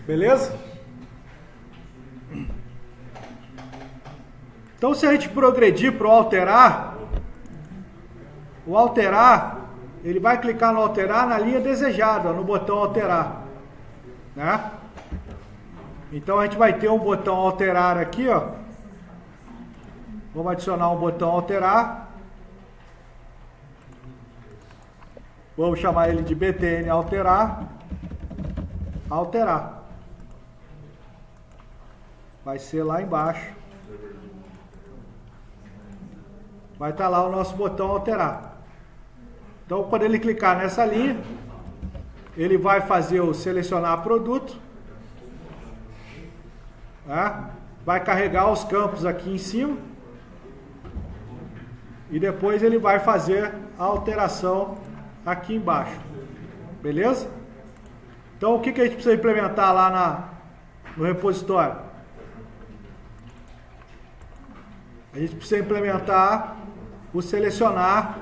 Beleza? Então, se a gente progredir para o alterar, ele vai clicar no alterar na linha desejada, no botão alterar, né? Então, a gente vai ter um botão alterar aqui, ó. Vamos adicionar um botão alterar. Vamos chamar ele de btn alterar. Alterar. Vai ser lá embaixo. Vai estar lá o nosso botão alterar. Então, quando ele clicar nessa linha, ele vai fazer o selecionar produto, né? Vai carregar os campos aqui em cima e depois ele vai fazer a alteração aqui embaixo. Beleza? Então, o que a gente precisa implementar lá no repositório? A gente precisa implementar o selecionar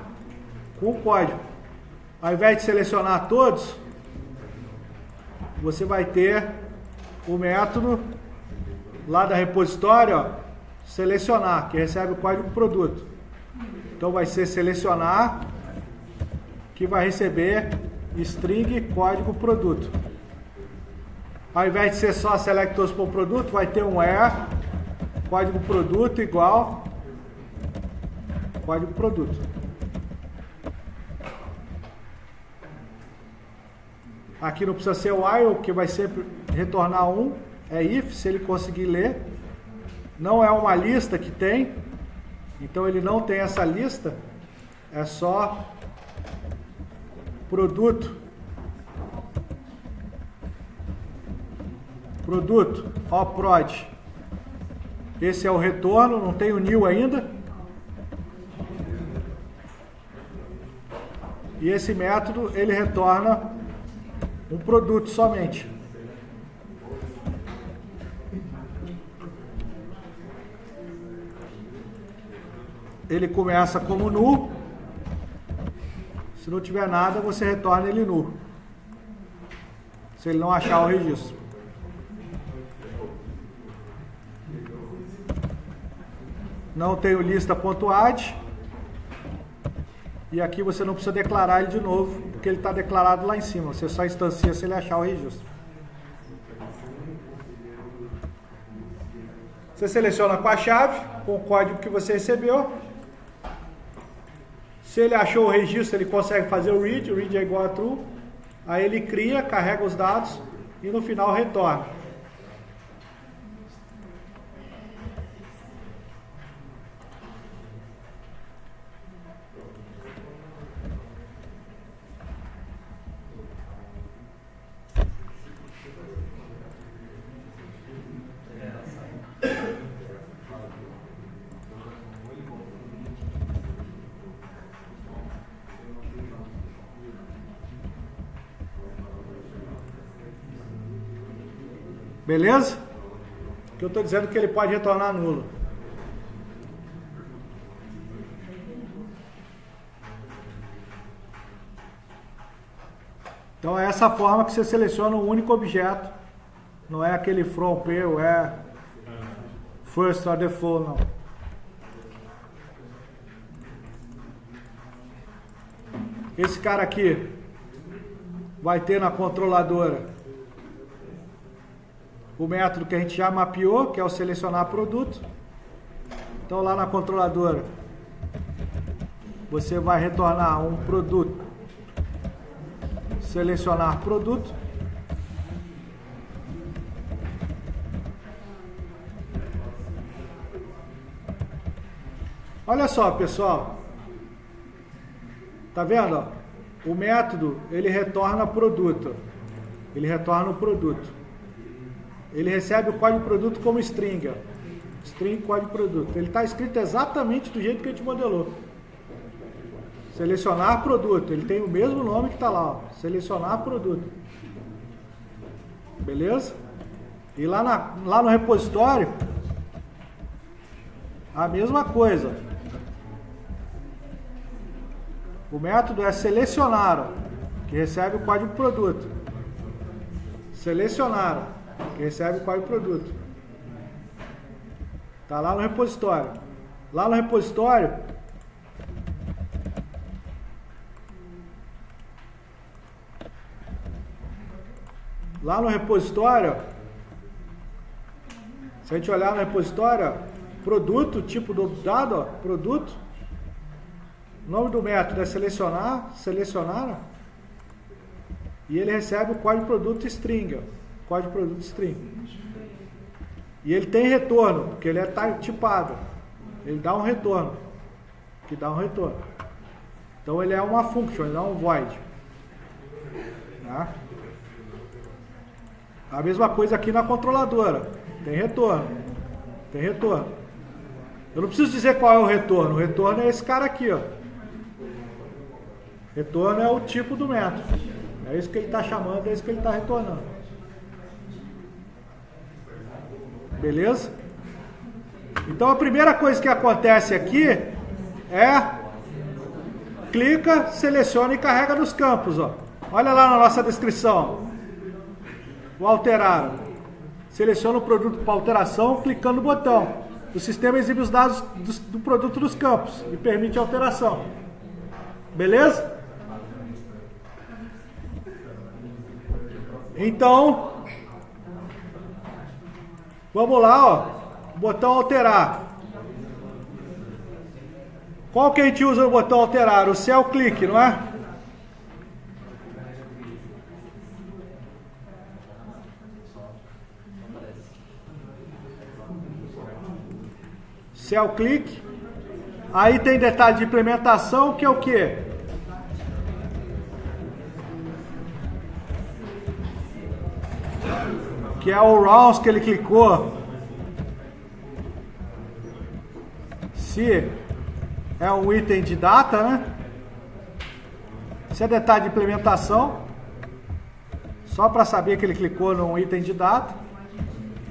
com o código. Ao invés de selecionar todos, você vai ter o método lá da repositório, ó, selecionar, que recebe o código produto. Então vai ser selecionar, que vai receber string código produto. Ao invés de ser só selectors por produto, vai ter um código produto igual código produto. Aqui não precisa ser while, que vai sempre retornar 1, é if, se ele conseguir ler. Não é uma lista que tem, então ele não tem essa lista, é só produto. Produto, prod. Esse é o retorno, não tem o new ainda. E esse método, ele retorna um produto somente. Ele começa como null. Se não tiver nada, você retorna ele null. Se ele não achar o registro. Não tem o lista.add. E aqui você não precisa declarar ele de novo, porque ele está declarado lá em cima. Você só instancia se ele achar o registro. Você seleciona com a chave, com o código que você recebeu. Se ele achou o registro, ele consegue fazer o read é igual a true. Aí ele cria, carrega os dados e no final retorna. Beleza? Que eu estou dizendo que ele pode retornar nulo. Então é essa forma que você seleciona um único objeto. Não é aquele from, ou é first or default, não. Esse cara aqui vai ter na controladora o método que a gente já mapeou, que é o selecionar produto. Então lá na controladora você vai retornar um produto, selecionar produto. Olha só, pessoal. Tá vendo? Ó? O método, ele retorna produto. Ele retorna o produto. Ele recebe o código produto como string. Ó. String código produto. Ele está escrito exatamente do jeito que a gente modelou. Selecionar produto. Ele tem o mesmo nome que está lá. Ó. Selecionar produto. Beleza? E lá no repositório, a mesma coisa. O método é selecionar, que recebe o código produto. Selecionar, que recebe o código produto. Está lá no repositório. Lá no repositório, se a gente olhar no repositório, produto, tipo do dado, ó, produto. O nome do método é selecionar, e ele recebe o código produto string, ó, código produto string. E ele tem retorno, porque ele é tipado. Ele dá um retorno, que dá um retorno. Então ele é uma function, ele não é um void. Tá? A mesma coisa aqui na controladora. Tem retorno. Tem retorno. Eu não preciso dizer qual é o retorno. O retorno é esse cara aqui, ó. Retorno é o tipo do método. É isso que ele está chamando, é isso que ele está retornando. Beleza? Então a primeira coisa que acontece aqui é clica, seleciona e carrega nos campos, ó. Olha lá na nossa descrição. O alterar. Seleciona o produto para alteração clicando no botão. O sistema exibe os dados do produto dos campos e permite a alteração. Beleza? Então, vamos lá, ó. Botão alterar. Qual que a gente usa no botão alterar? O cell click, não é? Cell click. Aí tem detalhe de implementação, que é o quê? Que é o rounds que ele clicou. Se é um item de data, né? Esse é detalhe de implementação. Só para saber que ele clicou num item de data.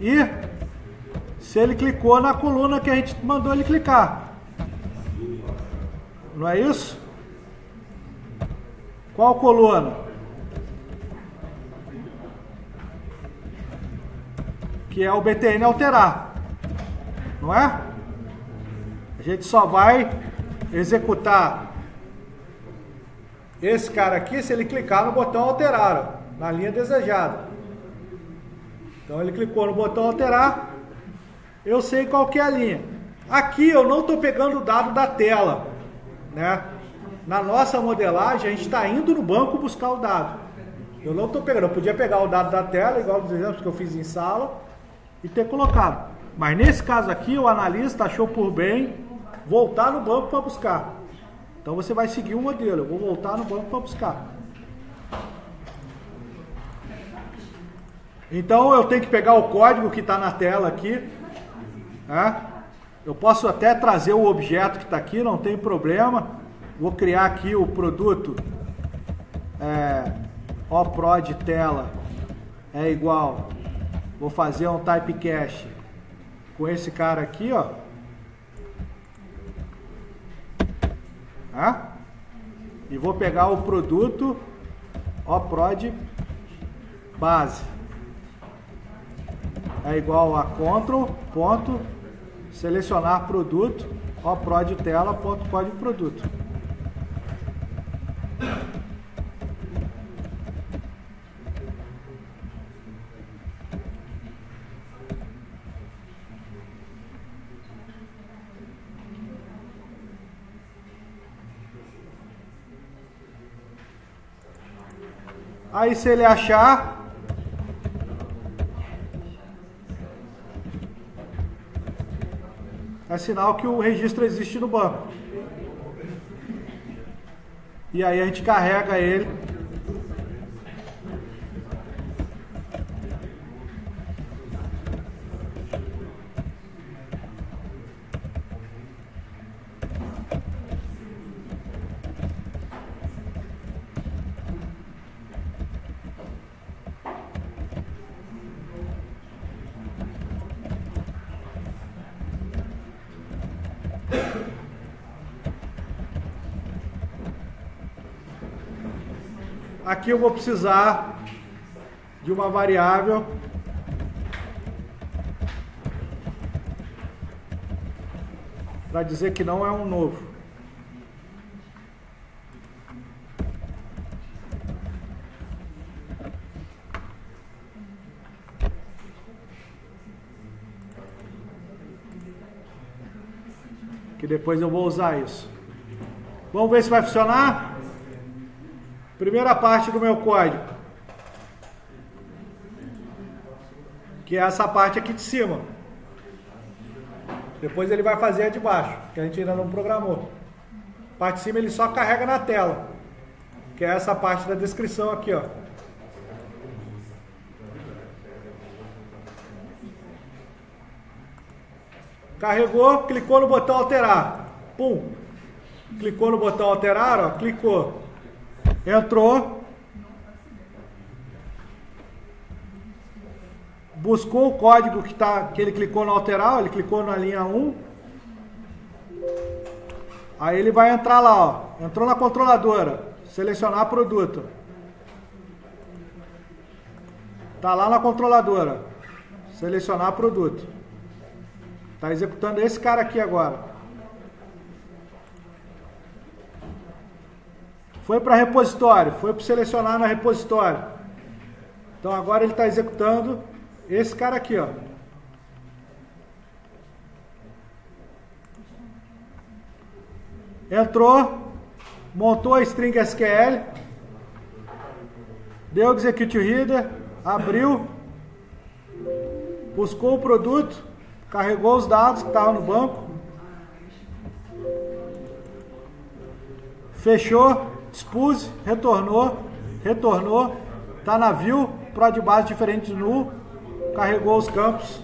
E se ele clicou na coluna que a gente mandou ele clicar. Não é isso? Qual coluna? Que é o btn alterar. Não é? A gente só vai executar esse cara aqui se ele clicar no botão alterar, ó, na linha desejada. Então ele clicou no botão alterar. Eu sei qual que é a linha. Aqui eu não estou pegando o dado da tela, né? Na nossa modelagem a gente está indo no banco buscar o dado. Eu não estou pegando. Eu podia pegar o dado da tela, igual dos exemplos que eu fiz em sala, e ter colocado. Mas nesse caso aqui o analista achou por bem voltar no banco para buscar. Então você vai seguir o modelo. Eu vou voltar no banco para buscar. Então eu tenho que pegar o código que está na tela aqui. Eu posso até trazer o objeto que está aqui, não tem problema. Vou criar aqui o produto oprod tela é igual vou fazer um typecast com esse cara aqui, ó. E vou pegar o produto oprod base. É igual a control, ponto, selecionar produto, oprod tela, ponto, código produto. Aí se ele achar, é sinal que o registro existe no banco. E aí a gente carrega ele. Aqui eu vou precisar de uma variável para dizer que não é um novo. Que depois eu vou usar isso. Vamos ver se vai funcionar? Primeira parte do meu código, que é essa parte aqui de cima. Depois ele vai fazer a de baixo, que a gente ainda não programou. A parte de cima ele só carrega na tela, que é essa parte da descrição aqui, ó. Carregou, clicou no botão alterar. Pum! Clicou no botão alterar, ó, clicou. Entrou, buscou o código que ele clicou no alterar, ele clicou na linha 1, aí ele vai entrar lá, ó, entrou na controladora, selecionar produto, tá lá na controladora, selecionar produto, tá executando esse cara aqui agora. Foi para repositório, foi para selecionar na repositório. Então agora ele está executando esse cara aqui, ó. Entrou, montou a string SQL, deu execute reader, abriu, buscou o produto, carregou os dados que estavam no banco, fechou, expuse, retornou, tá na view, prod base diferente de null, carregou os campos.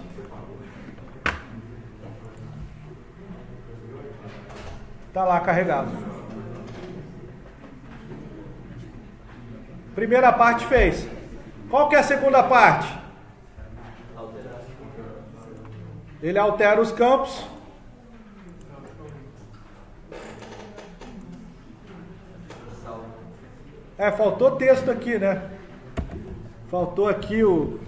Tá lá carregado. Primeira parte fez. Qual que é a segunda parte? Ele altera os campos. Faltou texto aqui, né? Faltou aqui o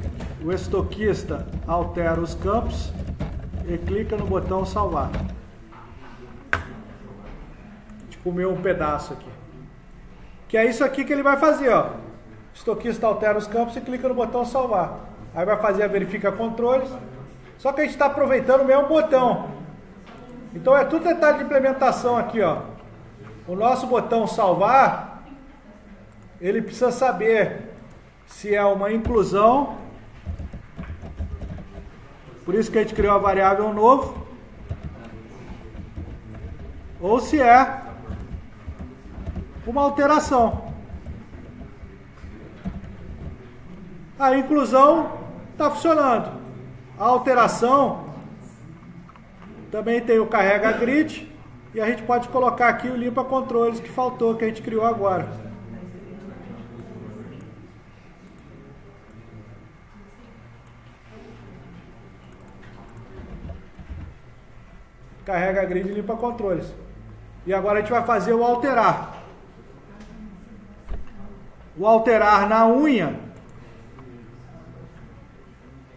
estoquista altera os campos e clica no botão salvar. A gente comeu um pedaço aqui. Que é isso aqui que ele vai fazer, ó. Estoquista altera os campos e clica no botão salvar. Aí vai fazer a verifica controles. Só que a gente está aproveitando o mesmo botão. Então é tudo detalhe de implementação aqui, ó. O nosso botão salvar, ele precisa saber se é uma inclusão, por isso que a gente criou a variável novo, ou se é uma alteração. A inclusão está funcionando. A alteração também tem o carrega grid, e a gente pode colocar aqui o limpa controles que faltou, que a gente criou agora. carrega grid e limpa controles. E agora a gente vai fazer o alterar. O alterar na unha,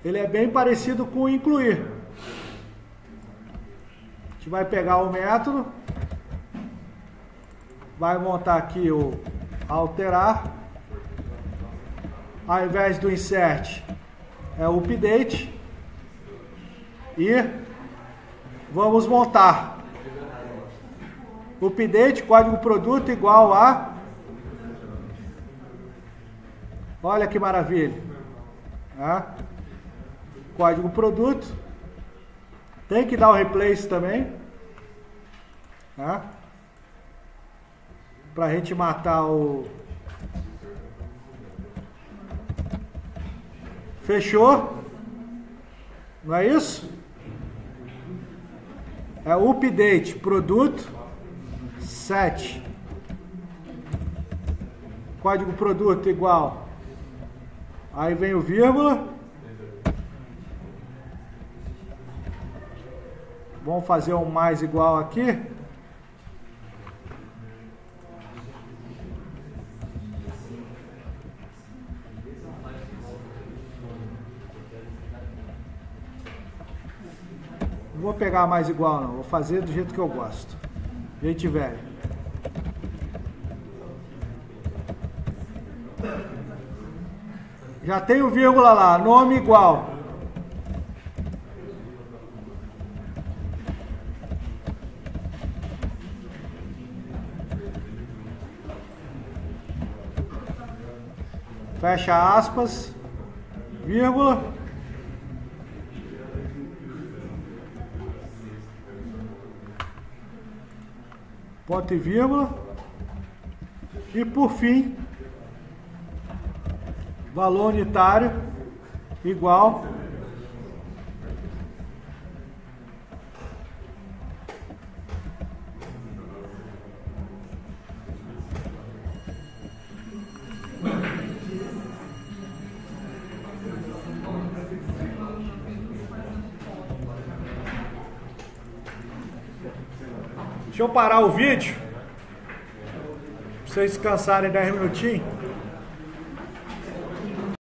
ele é bem parecido com o incluir. A gente vai pegar o método, vai montar aqui o alterar. Ao invés do insert, é o update. E vamos montar update, código produto igual a... Olha que maravilha. Código produto. Tem que dar o replace também. Para a gente matar o... Fechou? Não é isso? É update produto set. Código produto igual. Aí vem o vírgula. Vamos fazer um mais igual aqui. Não vou pegar mais igual não, vou fazer do jeito que eu gosto. Gente velho. Já tem o vírgula lá, nome igual. Fecha aspas, vírgula. Ponto e vírgula. E por fim, valor unitário igual Deixa eu parar o vídeo, pra vocês descansarem 10 minutinhos.